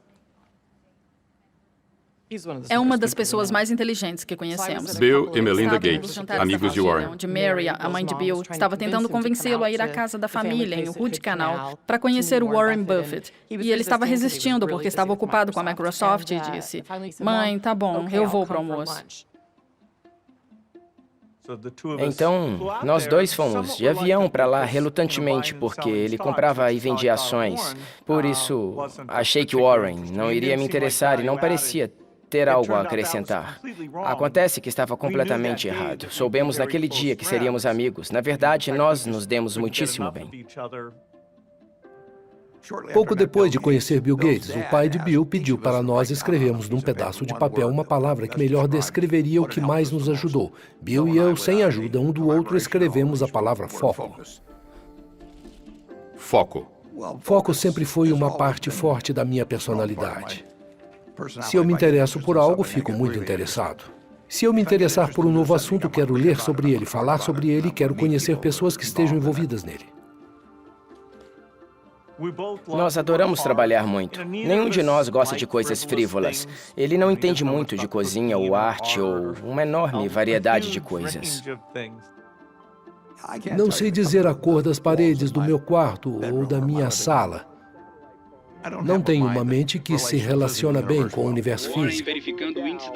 É uma das pessoas mais inteligentes que conhecemos. Bill e Melinda Estava nos Gates, jantares amigos da de família, Warren. onde Mary, a mãe de Bill, estava tentando convencê-lo a ir à casa da família, em Hood Canal, para conhecer o Warren Buffett. E ele estava resistindo porque estava ocupado com a Microsoft e disse: "Mãe, tá bom, eu vou para o almoço." Então, nós dois fomos de avião para lá relutantemente, porque ele comprava e vendia ações. Por isso, achei que Warren não iria me interessar e não parecia ter algo a acrescentar. Acontece que estava completamente errado. Soubemos naquele dia que seríamos amigos. Na verdade, nós nos demos muitíssimo bem. Pouco depois de conhecer Bill Gates, o pai de Bill pediu para nós escrevermos num pedaço de papel uma palavra que melhor descreveria o que mais nos ajudou. Bill e eu, sem ajuda um do outro, escrevemos a palavra foco. Foco. Foco sempre foi uma parte forte da minha personalidade. Se eu me interesso por algo, fico muito interessado. Se eu me interessar por um novo assunto, quero ler sobre ele, falar sobre ele e quero conhecer pessoas que estejam envolvidas nele. Nós adoramos trabalhar muito. Nenhum de nós gosta de coisas frívolas. Ele não entende muito de cozinha ou arte ou uma enorme variedade de coisas. Não sei dizer a cor das paredes do meu quarto ou da minha sala. Não tenho uma mente que se relaciona bem com o universo físico,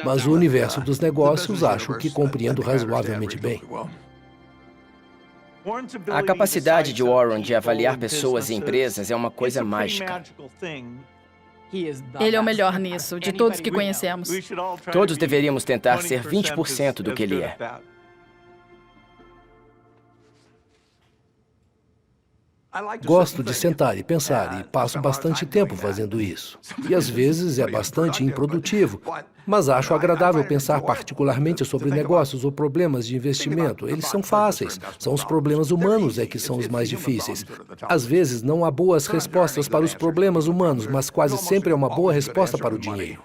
mas o universo dos negócios acho que compreendo razoavelmente bem. A capacidade de Warren de avaliar pessoas e empresas é uma coisa mágica. Ele é o melhor nisso, de todos que conhecemos. Todos deveríamos tentar ser 20% do que ele é. Gosto de sentar e pensar e passo bastante tempo fazendo isso. E às vezes é bastante improdutivo, mas acho agradável pensar particularmente sobre negócios ou problemas de investimento. Eles são fáceis, são os problemas humanos é que são os mais difíceis. Às vezes não há boas respostas para os problemas humanos, mas quase sempre é uma boa resposta para o dinheiro.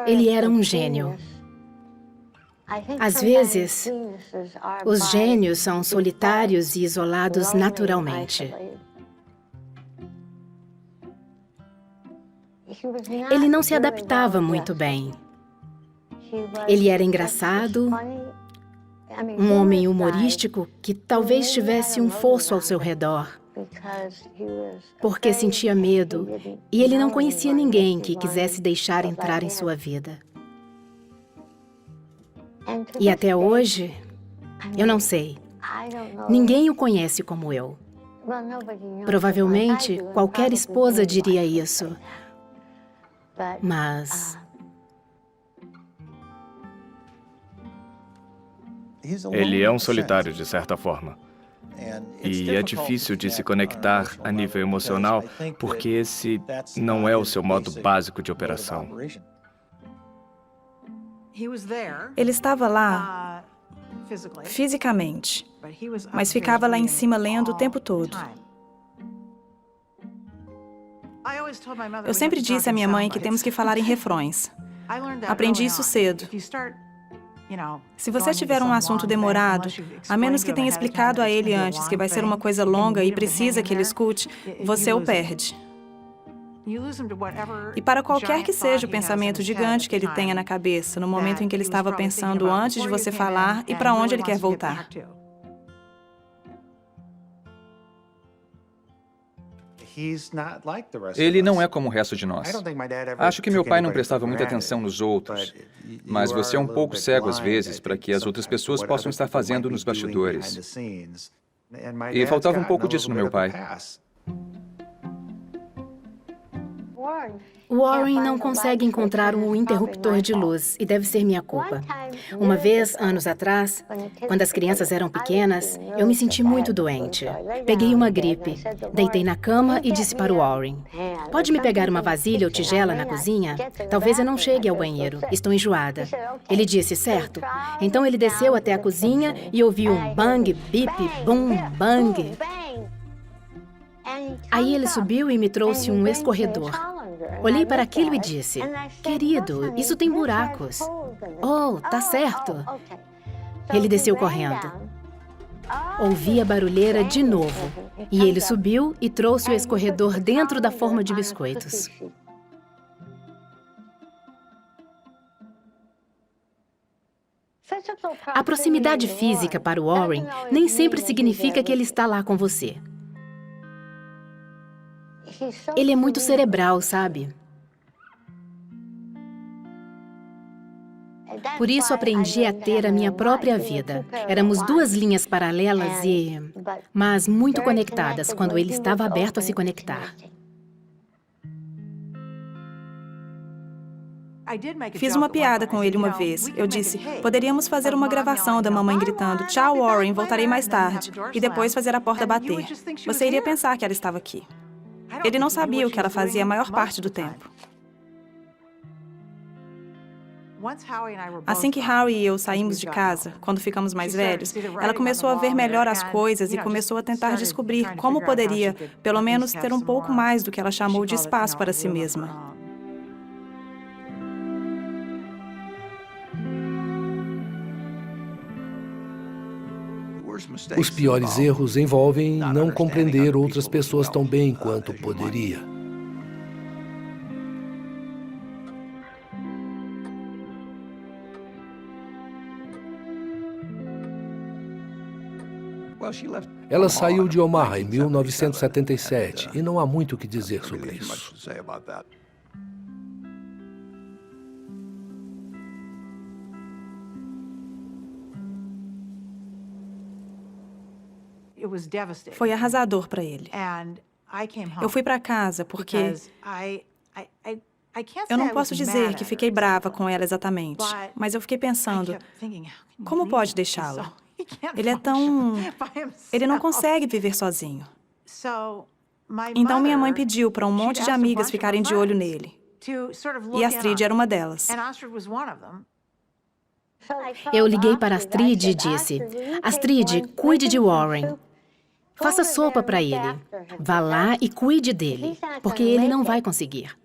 Ele era um gênio. Às vezes, os gênios são solitários e isolados naturalmente. Ele não se adaptava muito bem. Ele era engraçado, um homem humorístico que talvez tivesse um fosso ao seu redor, porque sentia medo e ele não conhecia ninguém que quisesse deixar entrar em sua vida. E até hoje, eu não sei. Ninguém o conhece como eu. Provavelmente, qualquer esposa diria isso. Mas... Ele é um solitário, de certa forma. E é difícil de se conectar a nível emocional, porque esse não é o seu modo básico de operação. Ele estava lá fisicamente, mas ficava lá em cima lendo o tempo todo. Eu sempre disse à minha mãe que temos que falar em refrões. Aprendi isso cedo. Se você tiver um assunto demorado, a menos que tenha explicado a ele antes que vai ser uma coisa longa e precisa que ele escute, você o perde. E para qualquer que seja o pensamento gigante que ele tenha na cabeça, no momento em que ele estava pensando antes de você falar e para onde ele quer voltar. Ele não é como o resto de nós. Acho que meu pai não prestava muita atenção nos outros, mas você é um pouco cego às vezes para que as outras pessoas possam estar fazendo nos bastidores. E faltava um pouco disso no meu pai. Warren não consegue encontrar um interruptor de luz e deve ser minha culpa. Uma vez, anos atrás, quando as crianças eram pequenas, eu me senti muito doente. Peguei uma gripe, deitei na cama e disse para o Warren: "Pode me pegar uma vasilha ou tigela na cozinha? Talvez eu não chegue ao banheiro, estou enjoada." Ele disse: "Certo." Então ele desceu até a cozinha e ouviu um bang, bip, bum, bang. Aí ele subiu e me trouxe um escorredor. Olhei para aquilo e disse: "Querido, isso tem buracos." "Oh, tá certo." Ele desceu correndo. Ouvi a barulheira de novo. E ele subiu e trouxe o escorredor dentro da forma de biscoitos. A proximidade física para o Warren nem sempre significa que ele está lá com você. Ele é muito cerebral, sabe? Por isso aprendi a ter a minha própria vida. Éramos duas linhas paralelas mas muito conectadas quando ele estava aberto a se conectar. Fiz uma piada com ele uma vez. Eu disse: "Poderíamos fazer uma gravação da mamãe gritando: 'Tchau, Warren, voltarei mais tarde', e depois fazer a porta bater. Você iria pensar que ela estava aqui." Ele não sabia o que ela fazia a maior parte do tempo. Assim que Howie e eu saímos de casa, quando ficamos mais velhos, ela começou a ver melhor as coisas e começou a tentar descobrir como poderia, pelo menos, ter um pouco mais do que ela chamou de espaço para si mesma. Os piores erros envolvem não compreender outras pessoas tão bem quanto poderia. Ela saiu de Omaha em 1977 e não há muito o que dizer sobre isso. Foi arrasador para ele. Eu fui para casa porque eu não posso dizer que fiquei brava com ela exatamente, mas eu fiquei pensando: como pode deixá-lo? Ele não consegue viver sozinho. Então minha mãe pediu para um monte de amigas ficarem de olho nele. E Astrid era uma delas. Eu liguei para Astrid e disse: "Astrid, cuide de Warren. Faça sopa para ele. Vá lá e cuide dele, porque ele não vai conseguir."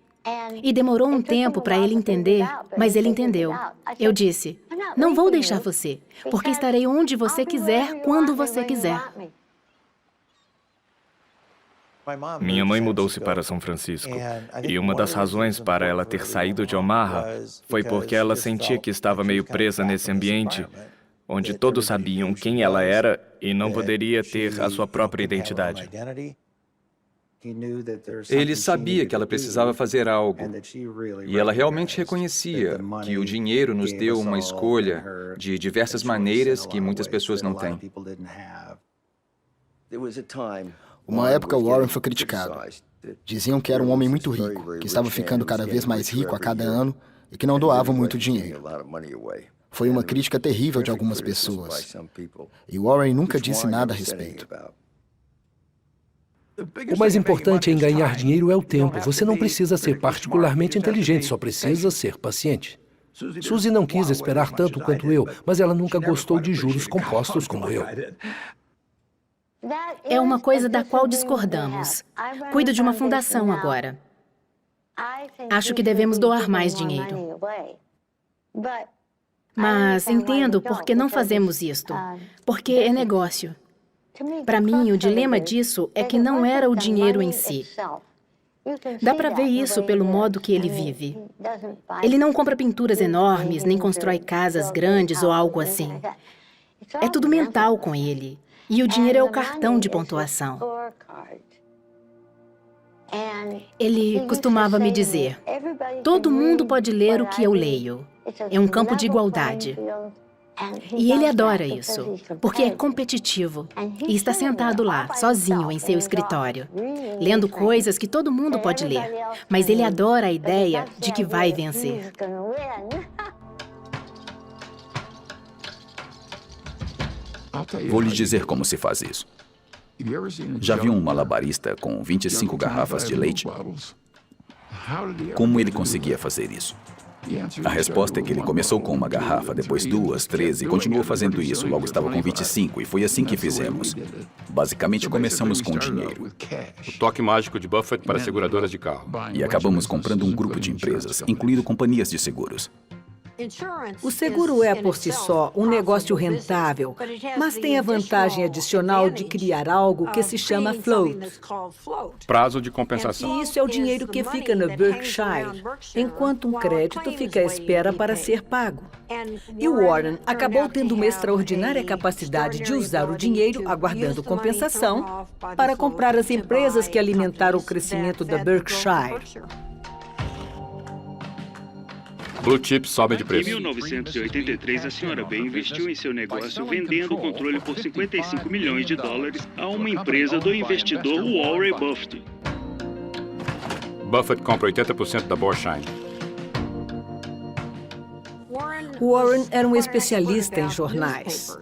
E demorou um tempo para ele entender, mas ele entendeu. Eu disse: "Não vou deixar você, porque estarei onde você quiser, quando você quiser." Minha mãe mudou-se para São Francisco, e uma das razões para ela ter saído de Omaha foi porque ela sentia que estava meio presa nesse ambiente onde todos sabiam quem ela era e não poderia ter a sua própria identidade. Ele sabia que ela precisava fazer algo, e ela realmente reconhecia que o dinheiro nos deu uma escolha de diversas maneiras que muitas pessoas não têm. Uma época, Warren foi criticado. Diziam que era um homem muito rico, que estava ficando cada vez mais rico a cada ano e que não doava muito dinheiro. Foi uma crítica terrível de algumas pessoas. E Warren nunca disse nada a respeito. O mais importante em ganhar dinheiro é o tempo. Você não precisa ser particularmente inteligente, só precisa ser paciente. Suzy não quis esperar tanto quanto eu, mas ela nunca gostou de juros compostos como eu. É uma coisa da qual discordamos. Cuido de uma fundação agora. Acho que devemos doar mais dinheiro. Mas entendo por que não fazemos isto. Porque é negócio. Para mim, o dilema disso é que não era o dinheiro em si. Dá para ver isso pelo modo que ele vive. Ele não compra pinturas enormes, nem constrói casas grandes ou algo assim. É tudo mental com ele. E o dinheiro é o cartão de pontuação. Ele costumava me dizer: "Todo mundo pode ler o que eu leio. É um campo de igualdade." E ele adora isso, porque é competitivo. E está sentado lá, sozinho, em seu escritório, lendo coisas que todo mundo pode ler. Mas ele adora a ideia de que vai vencer. Vou lhe dizer como se faz isso. Já viu um malabarista com 25 garrafas de leite? Como ele conseguia fazer isso? A resposta é que ele começou com uma garrafa, depois 2, 3 e continuou fazendo isso. Logo estava com 25 e foi assim que fizemos. Basicamente começamos com dinheiro. O toque mágico de Buffett para seguradoras de carro. E acabamos comprando um grupo de empresas, incluindo companhias de seguros. O seguro é, por si só, um negócio rentável, mas tem a vantagem adicional de criar algo que se chama float. Prazo de compensação. E isso é o dinheiro que fica na Berkshire, enquanto um crédito fica à espera para ser pago. E o Warren acabou tendo uma extraordinária capacidade de usar o dinheiro, aguardando compensação, para comprar as empresas que alimentaram o crescimento da Berkshire. Blue chips sobem de preço. Em 1983, a senhora B investiu em seu negócio vendendo o controle por $55 milhões a uma empresa do investidor Warren Buffett. Buffett compra 80% da Berkshire. Warren era um especialista em jornais.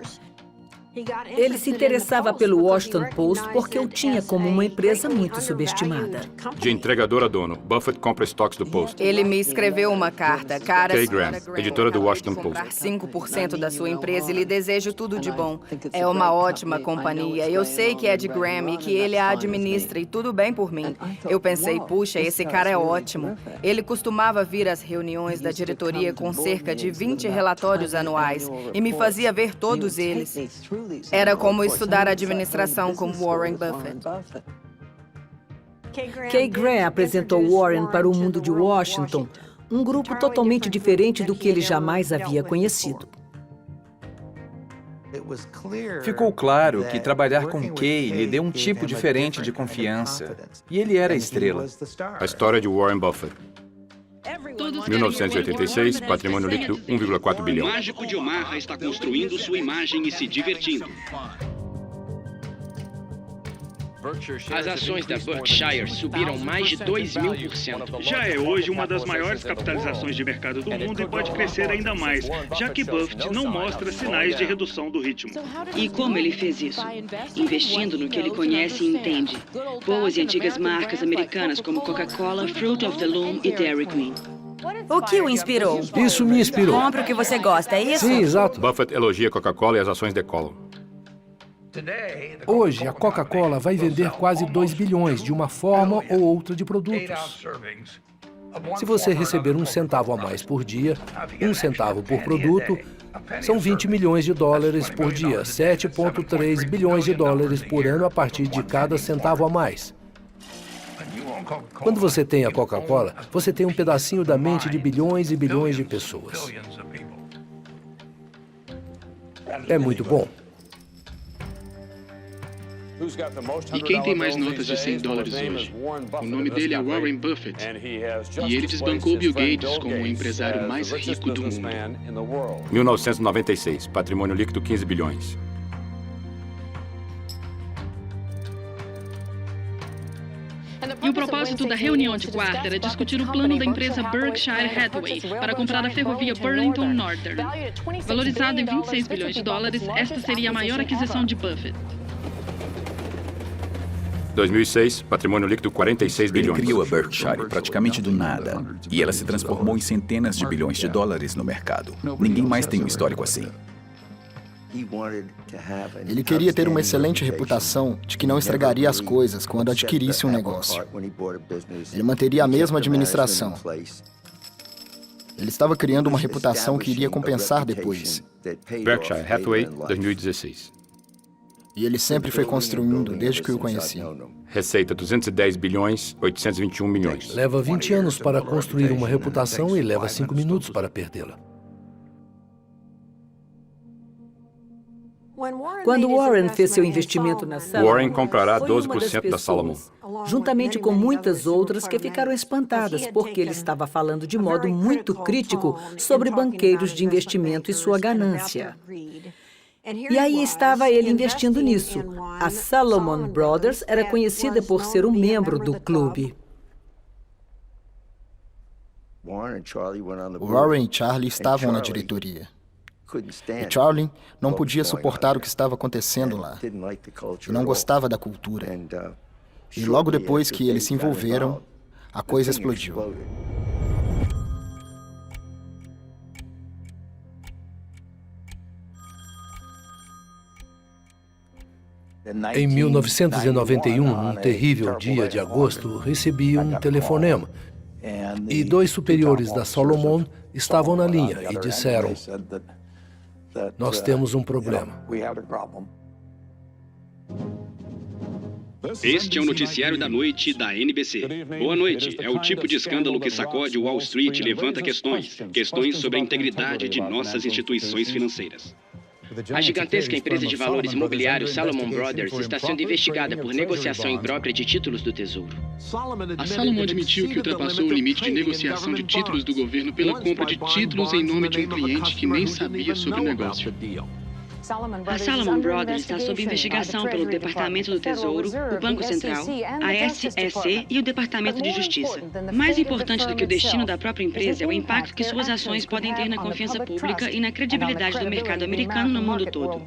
Ele se interessava pelo Washington Post porque o tinha como uma empresa muito subestimada. De entregador a dono, Buffett compra estoques do Post. Ele me escreveu uma carta. Cara, Kay Graham, editora do Washington Post. 5% da sua empresa e lhe desejo tudo de bom. É uma ótima companhia. Eu sei que é de Graham e que ele a administra e tudo bem por mim. Eu pensei, puxa, esse cara é ótimo. Ele costumava vir às reuniões da diretoria com cerca de 20 relatórios anuais e me fazia ver todos eles. Era como estudar administração com Warren Buffett. Kay Graham apresentou Warren para o mundo de Washington, um grupo totalmente diferente do que ele jamais havia conhecido. Ficou claro que trabalhar com Kay lhe deu um tipo diferente de confiança. E ele era a estrela. A história de Warren Buffett. 1986, patrimônio líquido 1,4 bilhão. O mágico de Omaha está construindo sua imagem e se divertindo. As ações da Berkshire subiram mais de 2.000%. Já é hoje uma das maiores capitalizações de mercado do mundo e pode crescer ainda mais, já que Buffett não mostra sinais de redução do ritmo. E como ele fez isso? Investindo no que ele conhece e entende. Boas e antigas marcas americanas como Coca-Cola, Fruit of the Loom e Dairy Queen. O que o inspirou? Isso me inspirou. Compre o que você gosta, é isso? Sim, exato. Buffett elogia Coca-Cola e as ações decolam. Hoje, a Coca-Cola vai vender quase 2 bilhões de uma forma ou outra de produtos. Se você receber 1 centavo a mais por dia, 1 centavo por produto, são $20 milhões por dia, 7,3 bilhões de dólares por ano a partir de cada centavo a mais. Quando você tem a Coca-Cola, você tem um pedacinho da mente de bilhões e bilhões de pessoas. É muito bom. E quem tem mais notas de $100 hoje? O nome dele é Warren Buffett. E ele desbancou Bill Gates como o empresário mais rico do mundo. 1996, patrimônio líquido 15 bilhões. E o propósito da reunião de quarta era discutir o plano da empresa Berkshire Hathaway para comprar a ferrovia Burlington Northern. Valorizada em $26 bilhões, esta seria a maior aquisição de Buffett. 2006, patrimônio líquido 46 bilhões. Ele criou a Berkshire praticamente do nada. E ela se transformou em centenas de bilhões de dólares no mercado. Ninguém mais tem um histórico assim. Ele queria ter uma excelente reputação de que não estragaria as coisas quando adquirisse um negócio. Ele manteria a mesma administração. Ele estava criando uma reputação que iria compensar depois. Berkshire Hathaway, 2016. E ele sempre foi construindo desde que eu o conheci. Receita 210 bilhões, 821 milhões. Leva 20 anos para construir uma reputação e leva 5 minutos para perdê-la. Quando Warren fez seu investimento na Salomon, Warren comprará foi uma das 12% da Salomon. juntamente com muitas outras que ficaram espantadas porque ele estava falando de modo muito crítico sobre banqueiros de investimento e sua ganância. E aí estava ele investindo nisso. A Salomon Brothers era conhecida por ser um membro do clube. Warren e Charlie estavam na diretoria. E Charlie não podia suportar o que estava acontecendo lá. E não gostava da cultura. E logo depois que eles se envolveram, a coisa explodiu. Em 1991, um terrível dia de agosto, recebi um telefonema. E 2 superiores da Salomon estavam na linha e disseram: "Nós temos um problema." Este é o noticiário da noite da NBC. Boa noite. É o tipo de escândalo que sacode Wall Street e levanta questões sobre a integridade de nossas instituições financeiras. A gigantesca empresa de valores imobiliários Salomon Brothers está sendo investigada por negociação imprópria de títulos do Tesouro. A Salomon admitiu que ultrapassou o limite de negociação de títulos do governo pela compra de títulos em nome de um cliente que nem sabia sobre o negócio. A Salomon Brothers está sob investigação pelo Departamento do Tesouro, o Banco Central, a SEC e o Departamento de Justiça. Mais importante do que o destino da própria empresa é o impacto que suas ações podem ter na confiança pública e na credibilidade do mercado americano no mundo todo.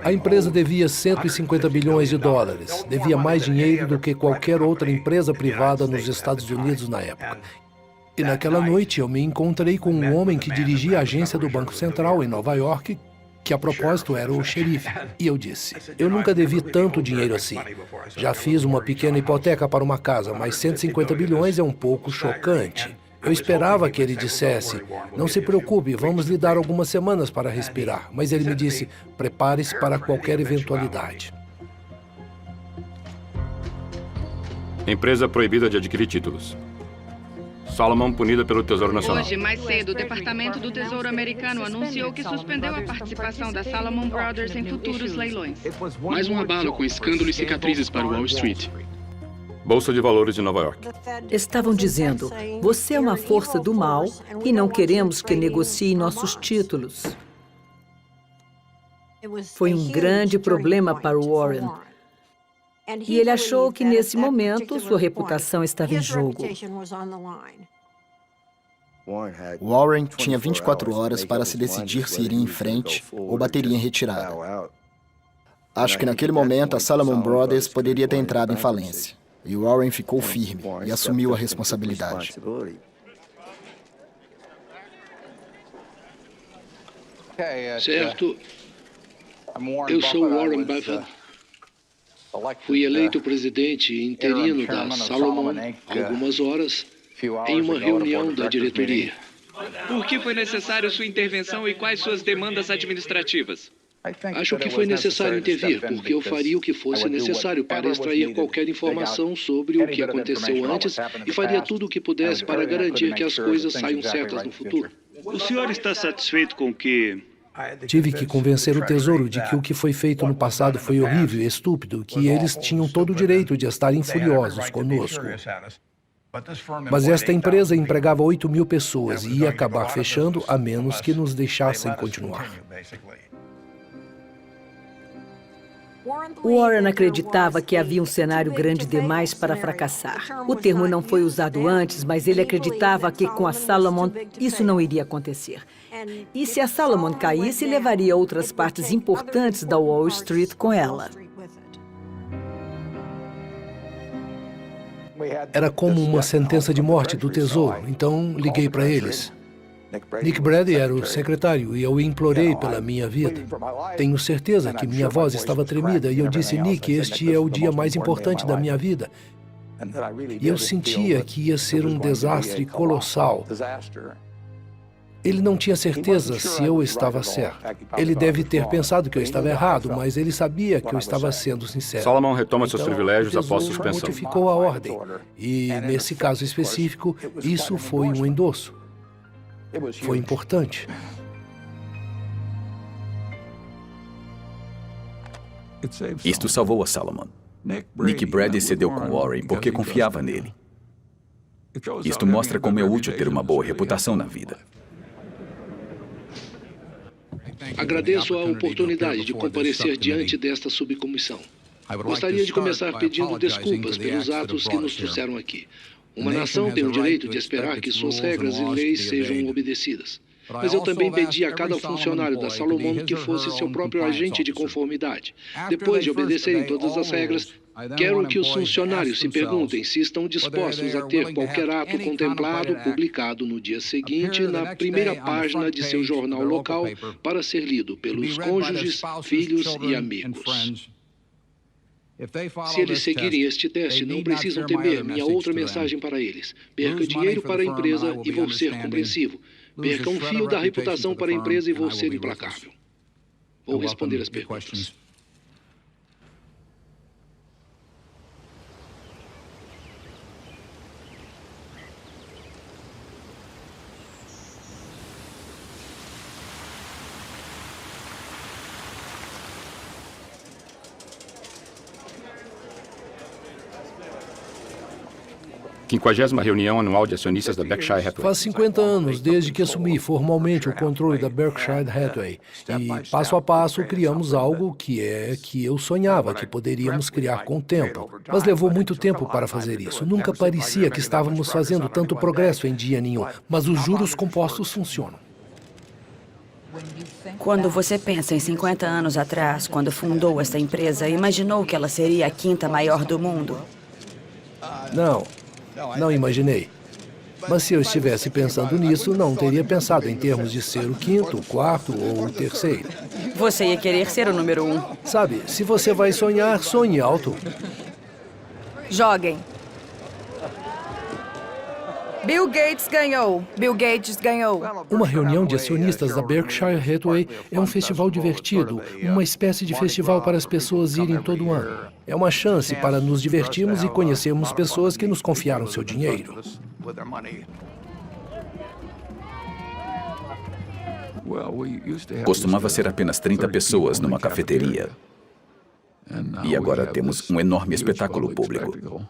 A empresa devia 150 bilhões de dólares. Devia mais dinheiro do que qualquer outra empresa privada nos Estados Unidos na época. E naquela noite eu me encontrei com um homem que dirigia a agência do Banco Central em Nova York, que a propósito era o xerife. E eu disse: "Eu nunca devi tanto dinheiro assim. Já fiz uma pequena hipoteca para uma casa, mas 150 bilhões é um pouco chocante." Eu esperava que ele dissesse: "Não se preocupe, vamos lhe dar algumas semanas para respirar." Mas ele me disse: "Prepare-se para qualquer eventualidade." Empresa proibida de adquirir títulos. Salomon punida pelo Tesouro Nacional. Hoje, mais cedo, o Departamento do Tesouro americano anunciou que suspendeu a participação da Salomon Brothers em futuros leilões. Mais um abalo com escândalo e cicatrizes para Wall Street. Bolsa de Valores de Nova York. Estavam dizendo: "Você é uma força do mal e não queremos que negocie nossos títulos." Foi um grande problema para o Warren. E ele achou que, nesse momento, sua reputação estava em jogo. Warren tinha 24 horas para se decidir se iria em frente ou bateria em retirada. Acho que naquele momento a Salomon Brothers poderia ter entrado em falência. E Warren ficou firme e assumiu a responsabilidade. Certo. Eu sou Warren Buffett. Fui eleito presidente interino da Salomon há algumas horas em uma reunião da diretoria. Por que foi necessário sua intervenção e quais suas demandas administrativas? Acho que foi necessário intervir, porque eu faria o que fosse necessário para extrair qualquer informação sobre o que aconteceu antes e faria tudo o que pudesse para garantir que as coisas saiam certas no futuro. O senhor está satisfeito com o que... Tive que convencer o Tesouro de que o que foi feito no passado foi horrível e estúpido, que eles tinham todo o direito de estarem furiosos conosco. Mas esta empresa empregava 8.000 pessoas e ia acabar fechando a menos que nos deixassem continuar. Warren acreditava que havia um cenário grande demais para fracassar. O termo não foi usado antes, mas ele acreditava que com a Salomon isso não iria acontecer. E se a Salomon caísse, levaria outras partes importantes da Wall Street com ela. Era como uma sentença de morte do Tesouro, então liguei para eles. Nick Brady era o secretário e eu implorei pela minha vida. Tenho certeza que minha voz estava tremida e eu disse: "Nick, este é o dia mais importante da minha vida." E eu sentia que ia ser um desastre colossal. Ele não tinha certeza se eu estava certo. Ele deve ter pensado que eu estava errado, mas ele sabia que eu estava sendo sincero. Salomon retoma seus privilégios após suspensão. Modificou a ordem. E, nesse caso específico, isso foi um endosso. Foi importante. Isto salvou a Salomon. Nick Brady cedeu com Warren porque confiava nele. Isto mostra como é útil ter uma boa reputação na vida. Agradeço a oportunidade de comparecer diante desta subcomissão. Gostaria de começar pedindo desculpas pelos atos que nos trouxeram aqui. Uma nação tem o direito de esperar que suas regras e leis sejam obedecidas. Mas eu também pedi a cada funcionário da Salomon que fosse seu próprio agente de conformidade. Depois de obedecerem todas as regras, quero que os funcionários se perguntem se estão dispostos a ter qualquer ato contemplado publicado no dia seguinte na primeira página de seu jornal local para ser lido pelos cônjuges, filhos e amigos. Se eles seguirem este teste, não precisam temer minha outra mensagem para eles. Perca dinheiro para a empresa e vou ser compreensivo. Perca um fio da reputação para a empresa e vou ser implacável. Vou responder as perguntas. Quinquagésima reunião anual de acionistas da Berkshire Hathaway. Faz 50 anos desde que assumi formalmente o controle da Berkshire Hathaway. E, passo a passo, criamos algo que eu sonhava que poderíamos criar com o tempo. Mas levou muito tempo para fazer isso. Nunca parecia que estávamos fazendo tanto progresso em dia nenhum. Mas os juros compostos funcionam. Quando você pensa em 50 anos atrás, quando fundou esta empresa, imaginou que ela seria a quinta maior do mundo? Não imaginei. Mas se eu estivesse pensando nisso, não teria pensado em termos de ser o quinto, o quarto ou o terceiro. Você ia querer ser o número 1. Sabe, se você vai sonhar, sonhe alto. Joguem. Bill Gates ganhou. Bill Gates ganhou. Uma reunião de acionistas da Berkshire Hathaway é um festival divertido, uma espécie de festival para as pessoas irem todo ano. É uma chance para nos divertirmos e conhecermos pessoas que nos confiaram seu dinheiro. Costumava ser apenas 30 pessoas numa cafeteria. E agora temos um enorme espetáculo público.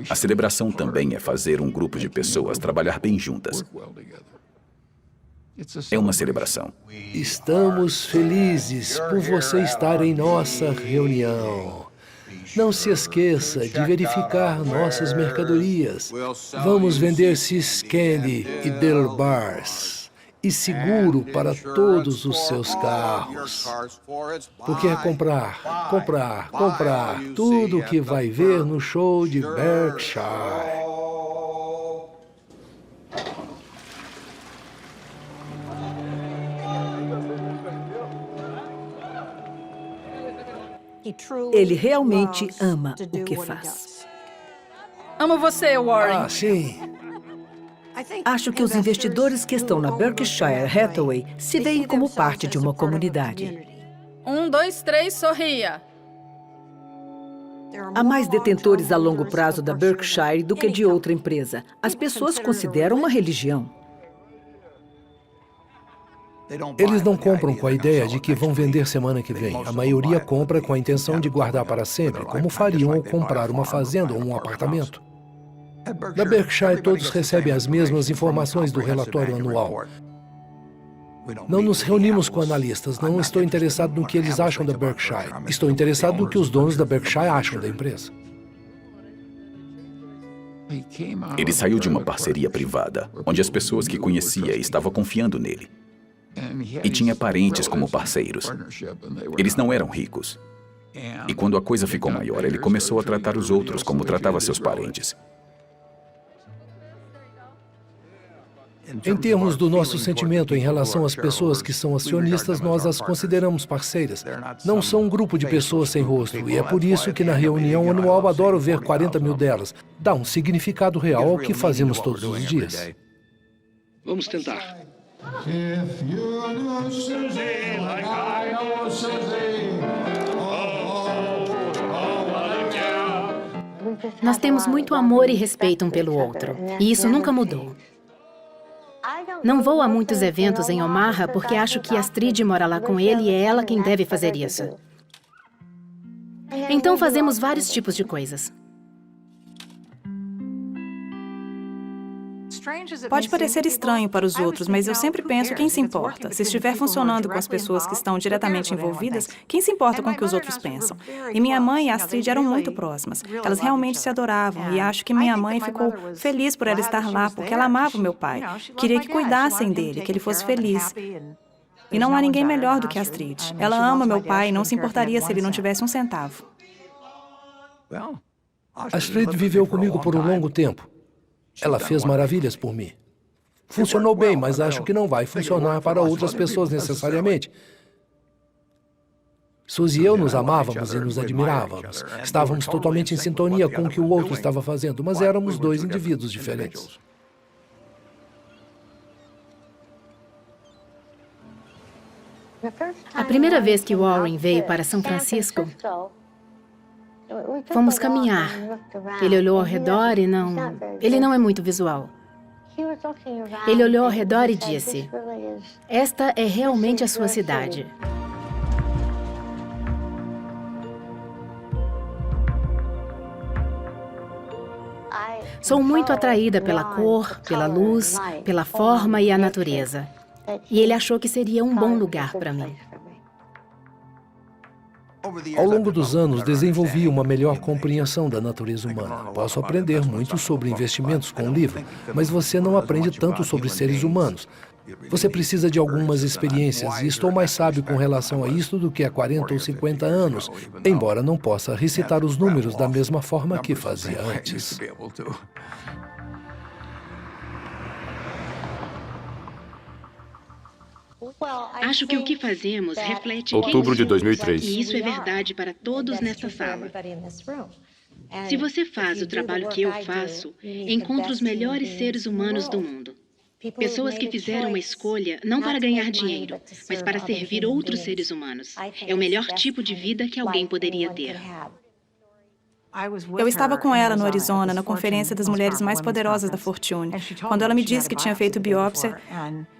A celebração também é fazer um grupo de pessoas trabalhar bem juntas. É uma celebração. Estamos felizes por você estar em nossa reunião. Não se esqueça de verificar nossas mercadorias. Vamos vender See's Candy e Dill Bars. E seguro para todos os seus carros. Porque é comprar tudo o que vai ver no show de Berkshire. Ele realmente ama o que faz. Amo você, Warren. Sim. Acho que os investidores que estão na Berkshire Hathaway se veem como parte de uma comunidade. 1, 2, 3, sorria. Há mais detentores a longo prazo da Berkshire do que de outra empresa. As pessoas consideram uma religião. Eles não compram com a ideia de que vão vender semana que vem. A maioria compra com a intenção de guardar para sempre, como fariam ao comprar uma fazenda ou um apartamento. Na Berkshire, todos recebem as mesmas informações do relatório anual. Não nos reunimos com analistas. Não estou interessado no que eles acham da Berkshire. Estou interessado no que os donos da Berkshire acham da empresa. Ele saiu de uma parceria privada, onde as pessoas que conhecia estavam confiando nele. E tinha parentes como parceiros. Eles não eram ricos. E quando a coisa ficou maior, ele começou a tratar os outros como tratava seus parentes. Em termos do nosso sentimento em relação às pessoas que são acionistas, nós as consideramos parceiras. Não são um grupo de pessoas sem rosto, e é por isso que na reunião anual adoro ver 40 mil delas. Dá um significado real ao que fazemos todos os dias. Vamos tentar. Nós temos muito amor e respeito um pelo outro, e isso nunca mudou. Não vou a muitos eventos em Omaha porque acho que Astrid mora lá com ele e é ela quem deve fazer isso. Então fazemos vários tipos de coisas. Pode parecer estranho para os outros, mas eu sempre penso quem se importa. Se estiver funcionando com as pessoas que estão diretamente envolvidas, quem se importa com o que os outros pensam? E minha mãe e a Astrid eram muito próximas. Elas realmente se adoravam e acho que minha mãe ficou feliz por ela estar lá porque ela amava o meu pai. Queria que cuidassem dele, que ele fosse feliz. E não há ninguém melhor do que a Astrid. Ela ama meu pai e não se importaria se ele não tivesse um centavo. Astrid viveu comigo por um longo tempo. Ela fez maravilhas por mim. Funcionou bem, mas acho que não vai funcionar para outras pessoas necessariamente. Suzy e eu nos amávamos e nos admirávamos. Estávamos totalmente em sintonia com o que o outro estava fazendo, mas éramos dois indivíduos diferentes. A primeira vez que Warren veio para São Francisco, fomos caminhar. Ele olhou ao redor e não... Ele não é muito visual. Ele olhou ao redor e disse: "Esta é realmente a sua cidade." Sou muito atraída pela cor, pela luz, pela forma e a natureza. E ele achou que seria um bom lugar para mim. Ao longo dos anos, desenvolvi uma melhor compreensão da natureza humana. Posso aprender muito sobre investimentos com o livro, mas você não aprende tanto sobre seres humanos. Você precisa de algumas experiências, e estou mais sábio com relação a isso do que há 40 ou 50 anos, embora não possa recitar os números da mesma forma que fazia antes. Acho que o que fazemos reflete Outubro de 2003. E isso é verdade para todos nesta sala. Se você faz o trabalho que eu faço, encontra os melhores seres humanos do mundo. Pessoas que fizeram uma escolha não para ganhar dinheiro, mas para servir outros seres humanos. É o melhor tipo de vida que alguém poderia ter. Eu estava com ela no Arizona, na conferência das mulheres mais poderosas da Fortune, quando ela me disse que tinha feito biópsia,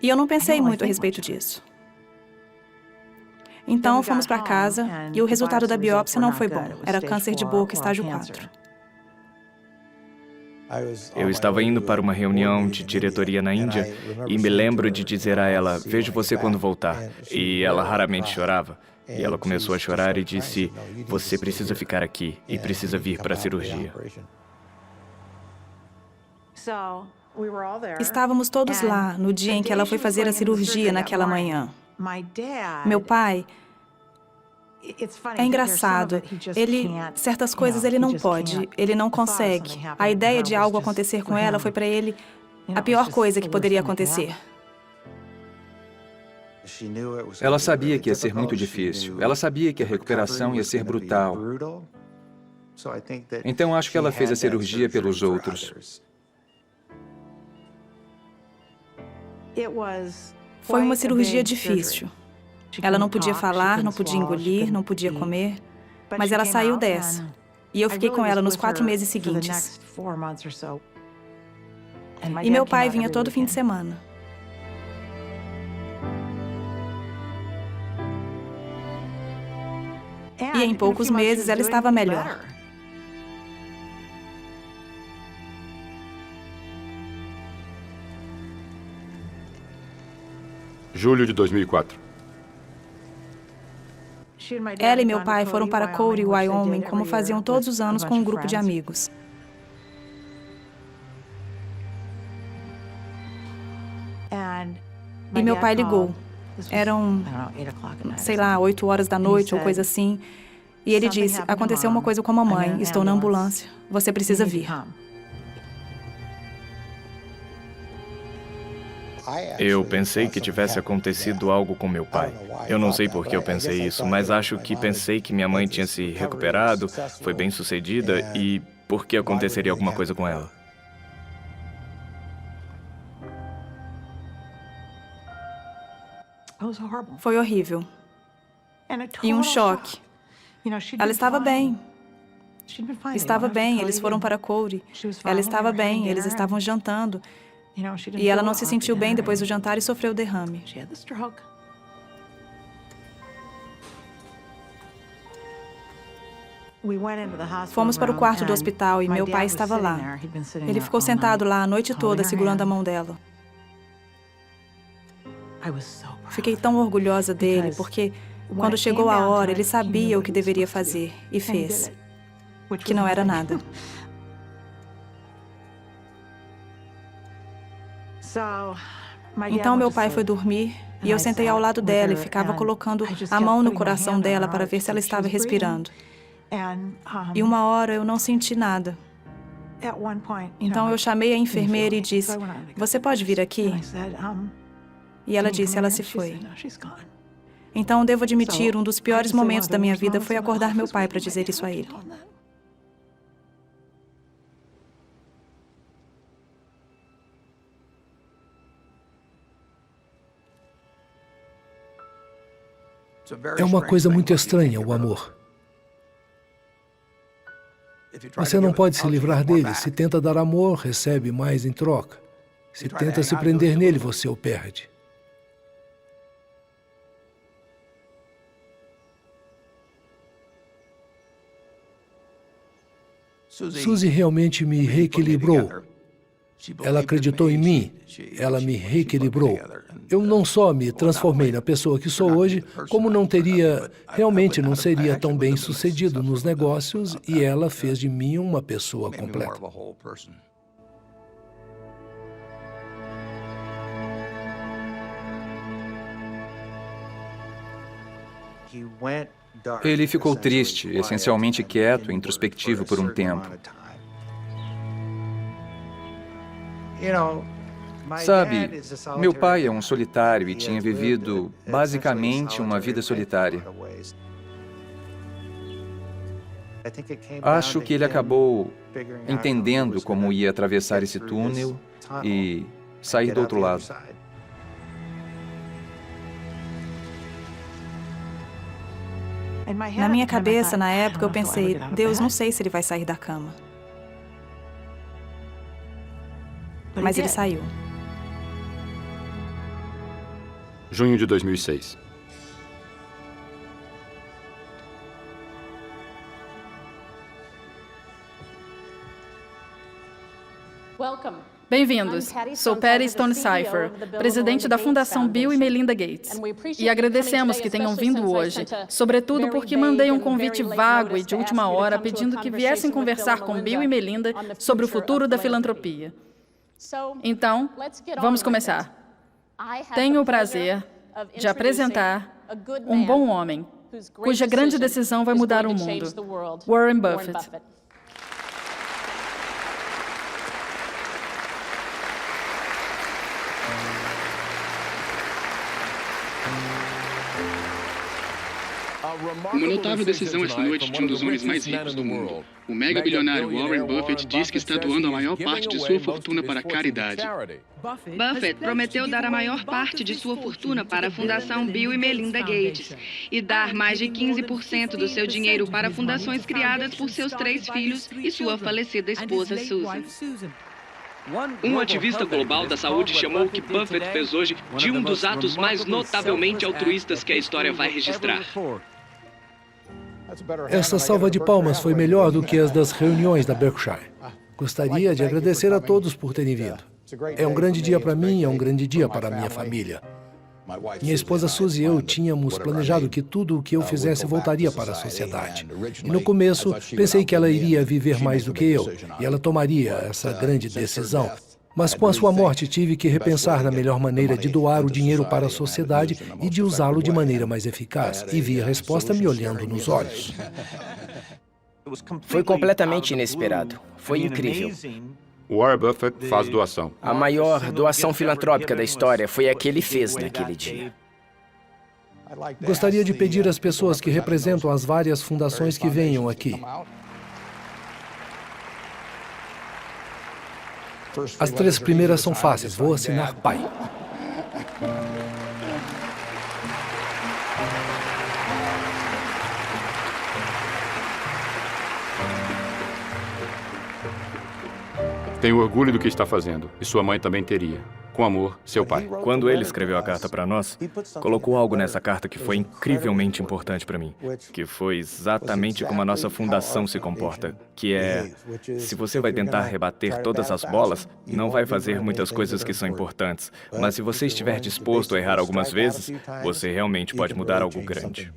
e eu não pensei muito a respeito disso. Então, fomos para casa, e o resultado da biópsia não foi bom. Era câncer de boca, estágio 4. Eu estava indo para uma reunião de diretoria na Índia e me lembro de dizer a ela: "Vejo você quando voltar." E ela raramente chorava. E ela começou a chorar e disse: "Você precisa ficar aqui e precisa vir para a cirurgia." Estávamos todos lá no dia em que ela foi fazer a cirurgia naquela manhã. Meu pai... É engraçado. Certas coisas ele não pode, ele não consegue. A ideia de algo acontecer com ela foi para ele a pior coisa que poderia acontecer. Ela sabia que ia ser muito difícil. Ela sabia que a recuperação ia ser brutal. Então, acho que ela fez a cirurgia pelos outros. Foi uma cirurgia difícil. Ela não podia falar, não podia engolir, não podia comer, mas ela saiu dessa. E eu fiquei com ela nos 4 meses seguintes. E meu pai vinha todo fim de semana. E em poucos meses ela estava melhor. Julho de 2004. Ela e meu pai foram para Cody, Wyoming, como faziam todos os anos com um grupo de amigos. E meu pai ligou. Eram, sei lá, 8 horas da noite ou coisa assim. E ele disse: "Aconteceu uma coisa com a mamãe, estou na ambulância, você precisa vir." Eu pensei que tivesse acontecido algo com meu pai. Eu não sei por que eu pensei isso, mas acho que pensei que minha mãe tinha se recuperado, foi bem-sucedida e por que aconteceria alguma coisa com ela? Foi horrível. E um choque. Ela estava bem. Estava bem, eles foram para Cody. Ela estava bem, eles estavam jantando. E ela não se sentiu bem depois do jantar e sofreu derrame. Fomos para o quarto do hospital e meu pai estava lá. Ele ficou sentado lá a noite toda, segurando a mão dela. Fiquei tão orgulhosa dele, porque quando chegou a hora, ele sabia o que deveria fazer e fez, que não era nada. Então meu pai foi dormir e eu sentei ao lado dela e ficava colocando a mão no coração dela para ver se ela estava respirando. E uma hora eu não senti nada. Então eu chamei a enfermeira e disse, você pode vir aqui? E ela disse, ela se foi. Então devo admitir, um dos piores momentos da minha vida foi acordar meu pai para dizer isso a ele. É uma coisa muito estranha, o amor. Você não pode se livrar dele. Se tenta dar amor, recebe mais em troca. Se tenta se prender nele, você o perde. Suzy realmente me reequilibrou. Ela acreditou em mim. Ela me reequilibrou. Eu não só me transformei na pessoa que sou hoje, como realmente não seria tão bem sucedido nos negócios, e ela fez de mim uma pessoa completa. Ele ficou triste, essencialmente quieto e introspectivo por um tempo. Sabe, meu pai é um solitário e tinha vivido, basicamente, uma vida solitária. Acho que ele acabou entendendo como ia atravessar esse túnel e sair do outro lado. Na minha cabeça, na época, eu pensei, Deus, não sei se ele vai sair da cama. Mas ele saiu. Junho de 2006. Bem-vindos. Sou Patty Stonecipher, presidente da Fundação Bill e Melinda Gates. E agradecemos que tenham vindo hoje, sobretudo porque mandei um convite vago e de última hora pedindo que viessem conversar com Bill e Melinda sobre o futuro da filantropia. Então, vamos começar. Tenho o prazer de apresentar um bom homem, cuja grande decisão vai mudar o mundo, Warren Buffett. Uma notável decisão esta noite de um dos homens mais ricos do mundo. O mega bilionário Warren Buffett diz que está doando a maior parte de sua fortuna para a caridade. Buffett prometeu dar a maior parte de sua fortuna para a Fundação Bill e Melinda Gates e dar mais de 15% do seu dinheiro para fundações criadas por seus 3 filhos e sua falecida esposa Susan. Um ativista global da saúde chamou o que Buffett fez hoje de um dos atos mais notavelmente altruístas que a história vai registrar. Essa salva de palmas foi melhor do que as das reuniões da Berkshire. Gostaria de agradecer a todos por terem vindo. É um grande dia para mim, é um grande dia para a minha família. Minha esposa Suzy e eu tínhamos planejado que tudo o que eu fizesse voltaria para a sociedade. E no começo, pensei que ela iria viver mais do que eu, e ela tomaria essa grande decisão. Mas com a sua morte, tive que repensar na melhor maneira de doar o dinheiro para a sociedade e de usá-lo de maneira mais eficaz. E vi a resposta me olhando nos olhos. Foi completamente inesperado. Foi incrível. Warren Buffett faz doação. A maior doação filantrópica da história foi a que ele fez naquele dia. Gostaria de pedir às pessoas que representam as várias fundações que venham aqui. As 3 primeiras são fáceis. Vou assinar pai. Tenho orgulho do que está fazendo, e sua mãe também teria. Com amor, seu pai. Quando ele escreveu a carta para nós, colocou algo nessa carta que foi incrivelmente importante para mim, que foi exatamente como a nossa fundação se comporta, que é, se você vai tentar rebater todas as bolas, não vai fazer muitas coisas que são importantes, mas se você estiver disposto a errar algumas vezes, você realmente pode mudar algo grande.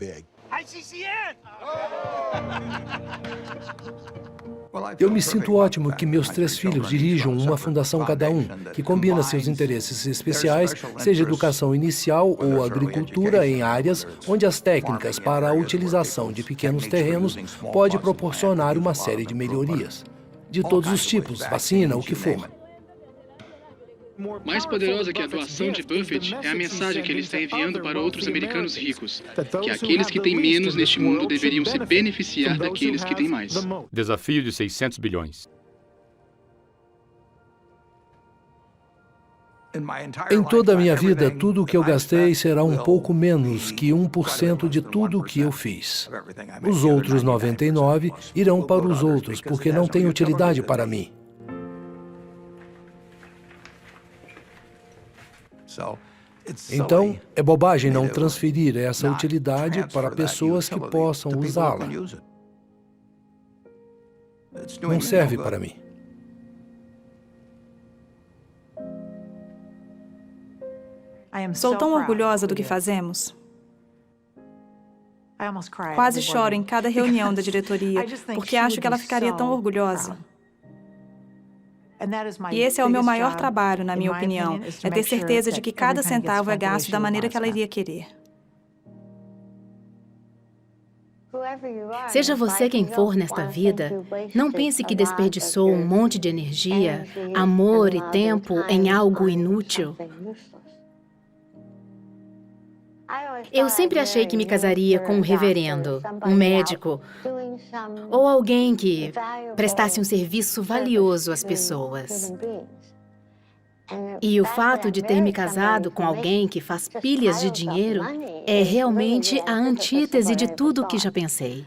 Eu me sinto ótimo que meus 3 filhos dirijam uma fundação cada um, que combina seus interesses especiais, seja educação inicial ou agricultura, em áreas onde as técnicas para a utilização de pequenos terrenos pode proporcionar uma série de melhorias. De todos os tipos, vacina, o que for. Mais poderosa que a doação de Buffett é a mensagem que ele está enviando para outros americanos ricos, que aqueles que têm menos neste mundo deveriam se beneficiar daqueles que têm mais. Desafio de 600 bilhões. Em toda a minha vida, tudo o que eu gastei será um pouco menos que 1% de tudo o que eu fiz. Os outros 99 irão para os outros, porque não têm utilidade para mim. Então, é bobagem não transferir essa utilidade para pessoas que possam usá-la. Não serve para mim. Sou tão orgulhosa do que fazemos. Quase choro em cada reunião da diretoria, porque acho que ela ficaria tão orgulhosa. E esse é o meu maior trabalho, na minha opinião, é ter certeza de que cada centavo é gasto da maneira que ela iria querer. Seja você quem for nesta vida, não pense que desperdiçou um monte de energia, amor e tempo em algo inútil. Eu sempre achei que me casaria com um reverendo, um médico, ou alguém que prestasse um serviço valioso às pessoas. E o fato de ter me casado com alguém que faz pilhas de dinheiro é realmente a antítese de tudo o que já pensei.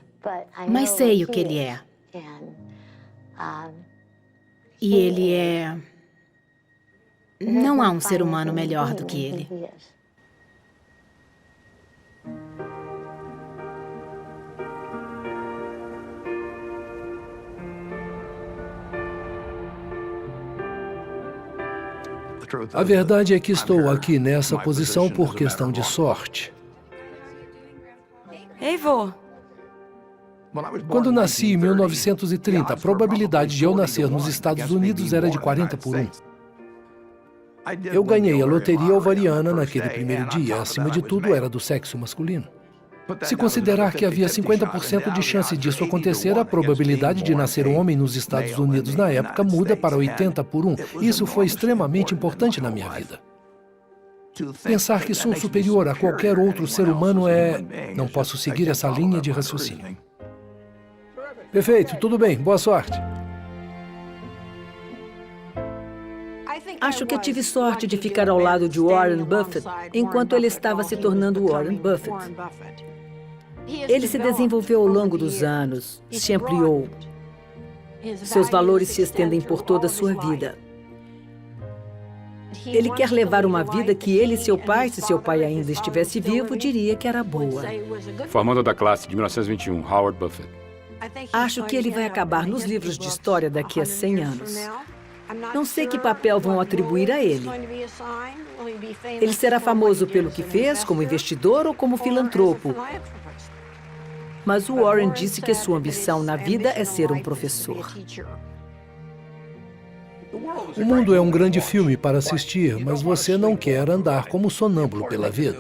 Mas sei o que ele é. E ele é... Não há um ser humano melhor do que ele. A verdade é que estou aqui nessa posição por questão de sorte. Ei, vô. Quando nasci em 1930, a probabilidade de eu nascer nos Estados Unidos era de 40 por 1. Eu ganhei a loteria ovariana naquele primeiro dia. Acima de tudo, era do sexo masculino. Se considerar que havia 50% de chance disso acontecer, a probabilidade de nascer um homem nos Estados Unidos na época muda para 80 por 1. Isso foi extremamente importante na minha vida. Pensar que sou superior a qualquer outro ser humano é... Não posso seguir essa linha de raciocínio. Perfeito, tudo bem, boa sorte. Acho que tive sorte de ficar ao lado de Warren Buffett enquanto ele estava se tornando Warren Buffett. Ele se desenvolveu ao longo dos anos, se ampliou. Seus valores se estendem por toda a sua vida. Ele quer levar uma vida que ele e seu pai, se seu pai ainda estivesse vivo, diria que era boa. Formando da classe de 1921, Howard Buffett. Acho que ele vai acabar nos livros de história daqui a 100 anos. Não sei que papel vão atribuir a ele. Ele será famoso pelo que fez, como investidor ou como filantropo. Mas o Warren disse que sua ambição na vida é ser um professor. O mundo é um grande filme para assistir, mas você não quer andar como sonâmbulo pela vida.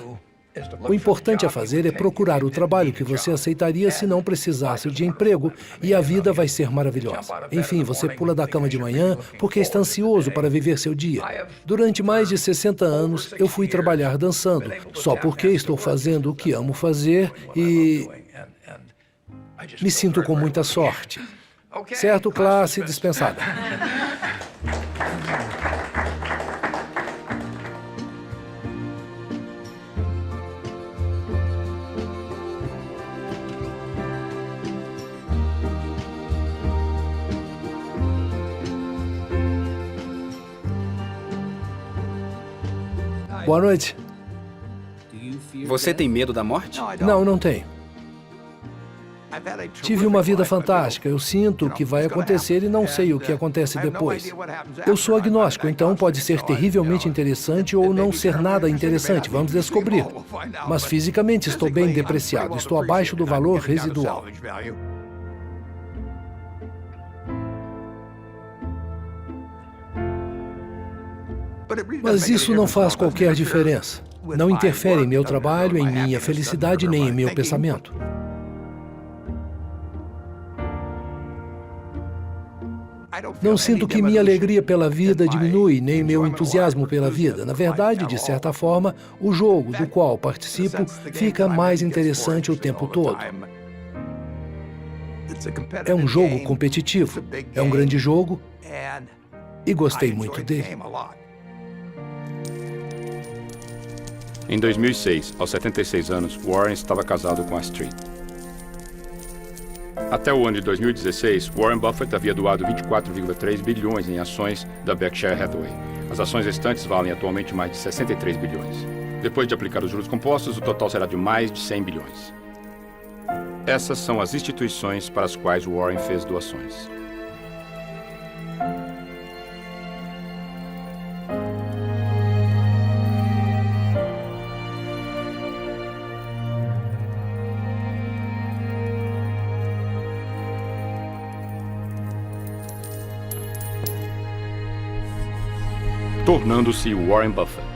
O importante a fazer é procurar o trabalho que você aceitaria se não precisasse de emprego, e a vida vai ser maravilhosa. Enfim, você pula da cama de manhã porque está ansioso para viver seu dia. Durante mais de 60 anos, eu fui trabalhar dançando, só porque estou fazendo o que amo fazer e... me sinto com muita sorte. Certo, classe dispensada. Boa noite. Você tem medo da morte? Não, não tenho. Tive uma vida fantástica. Eu sinto o que vai acontecer e não sei o que acontece depois. Eu sou agnóstico, então pode ser terrivelmente interessante ou não ser nada interessante. Vamos descobrir. Mas fisicamente estou bem depreciado. Estou abaixo do valor residual. Mas isso não faz qualquer diferença. Não interfere em meu trabalho, em minha felicidade, nem em meu pensamento. Não sinto que minha alegria pela vida diminui, nem meu entusiasmo pela vida. Na verdade, de certa forma, o jogo do qual participo fica mais interessante o tempo todo. É um jogo competitivo, é um grande jogo e gostei muito dele. Em 2006, aos 76 anos, Warren estava casado com Astrid. Até o ano de 2016, Warren Buffett havia doado 24,3 bilhões em ações da Berkshire Hathaway. As ações restantes valem atualmente mais de 63 bilhões. Depois de aplicar os juros compostos, o total será de mais de 100 bilhões. Essas são as instituições para as quais Warren fez doações. Tornando-se Warren Buffett.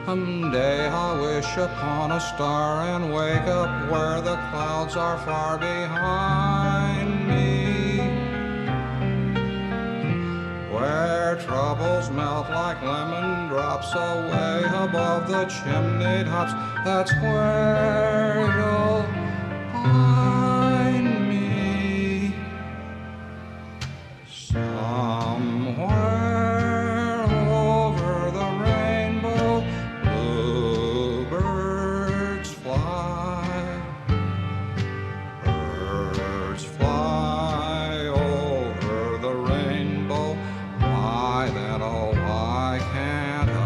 Someday I'll wish upon a star and wake up where the clouds are far behind me, where troubles melt like lemon drops away above the chimney tops. That's where you'll find me, somewhere over the rainbow. Bluebirds fly, birds fly over the rainbow. Why then, oh, why can't I?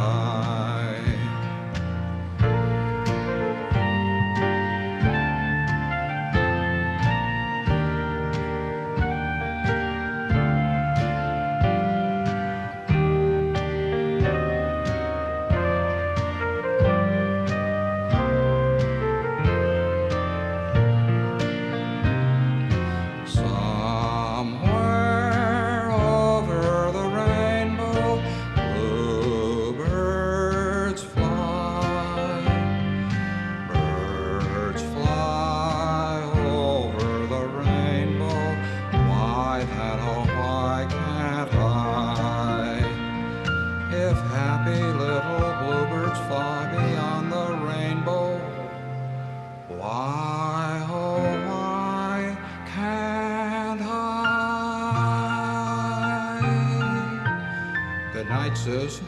Somewhere over the rainbow, bluebirds fly, birds fly over the rainbow. Why then, oh, why can't I? If happy little bluebirds fly beyond the rainbow, why, oh, why can't I? Good night, Susan.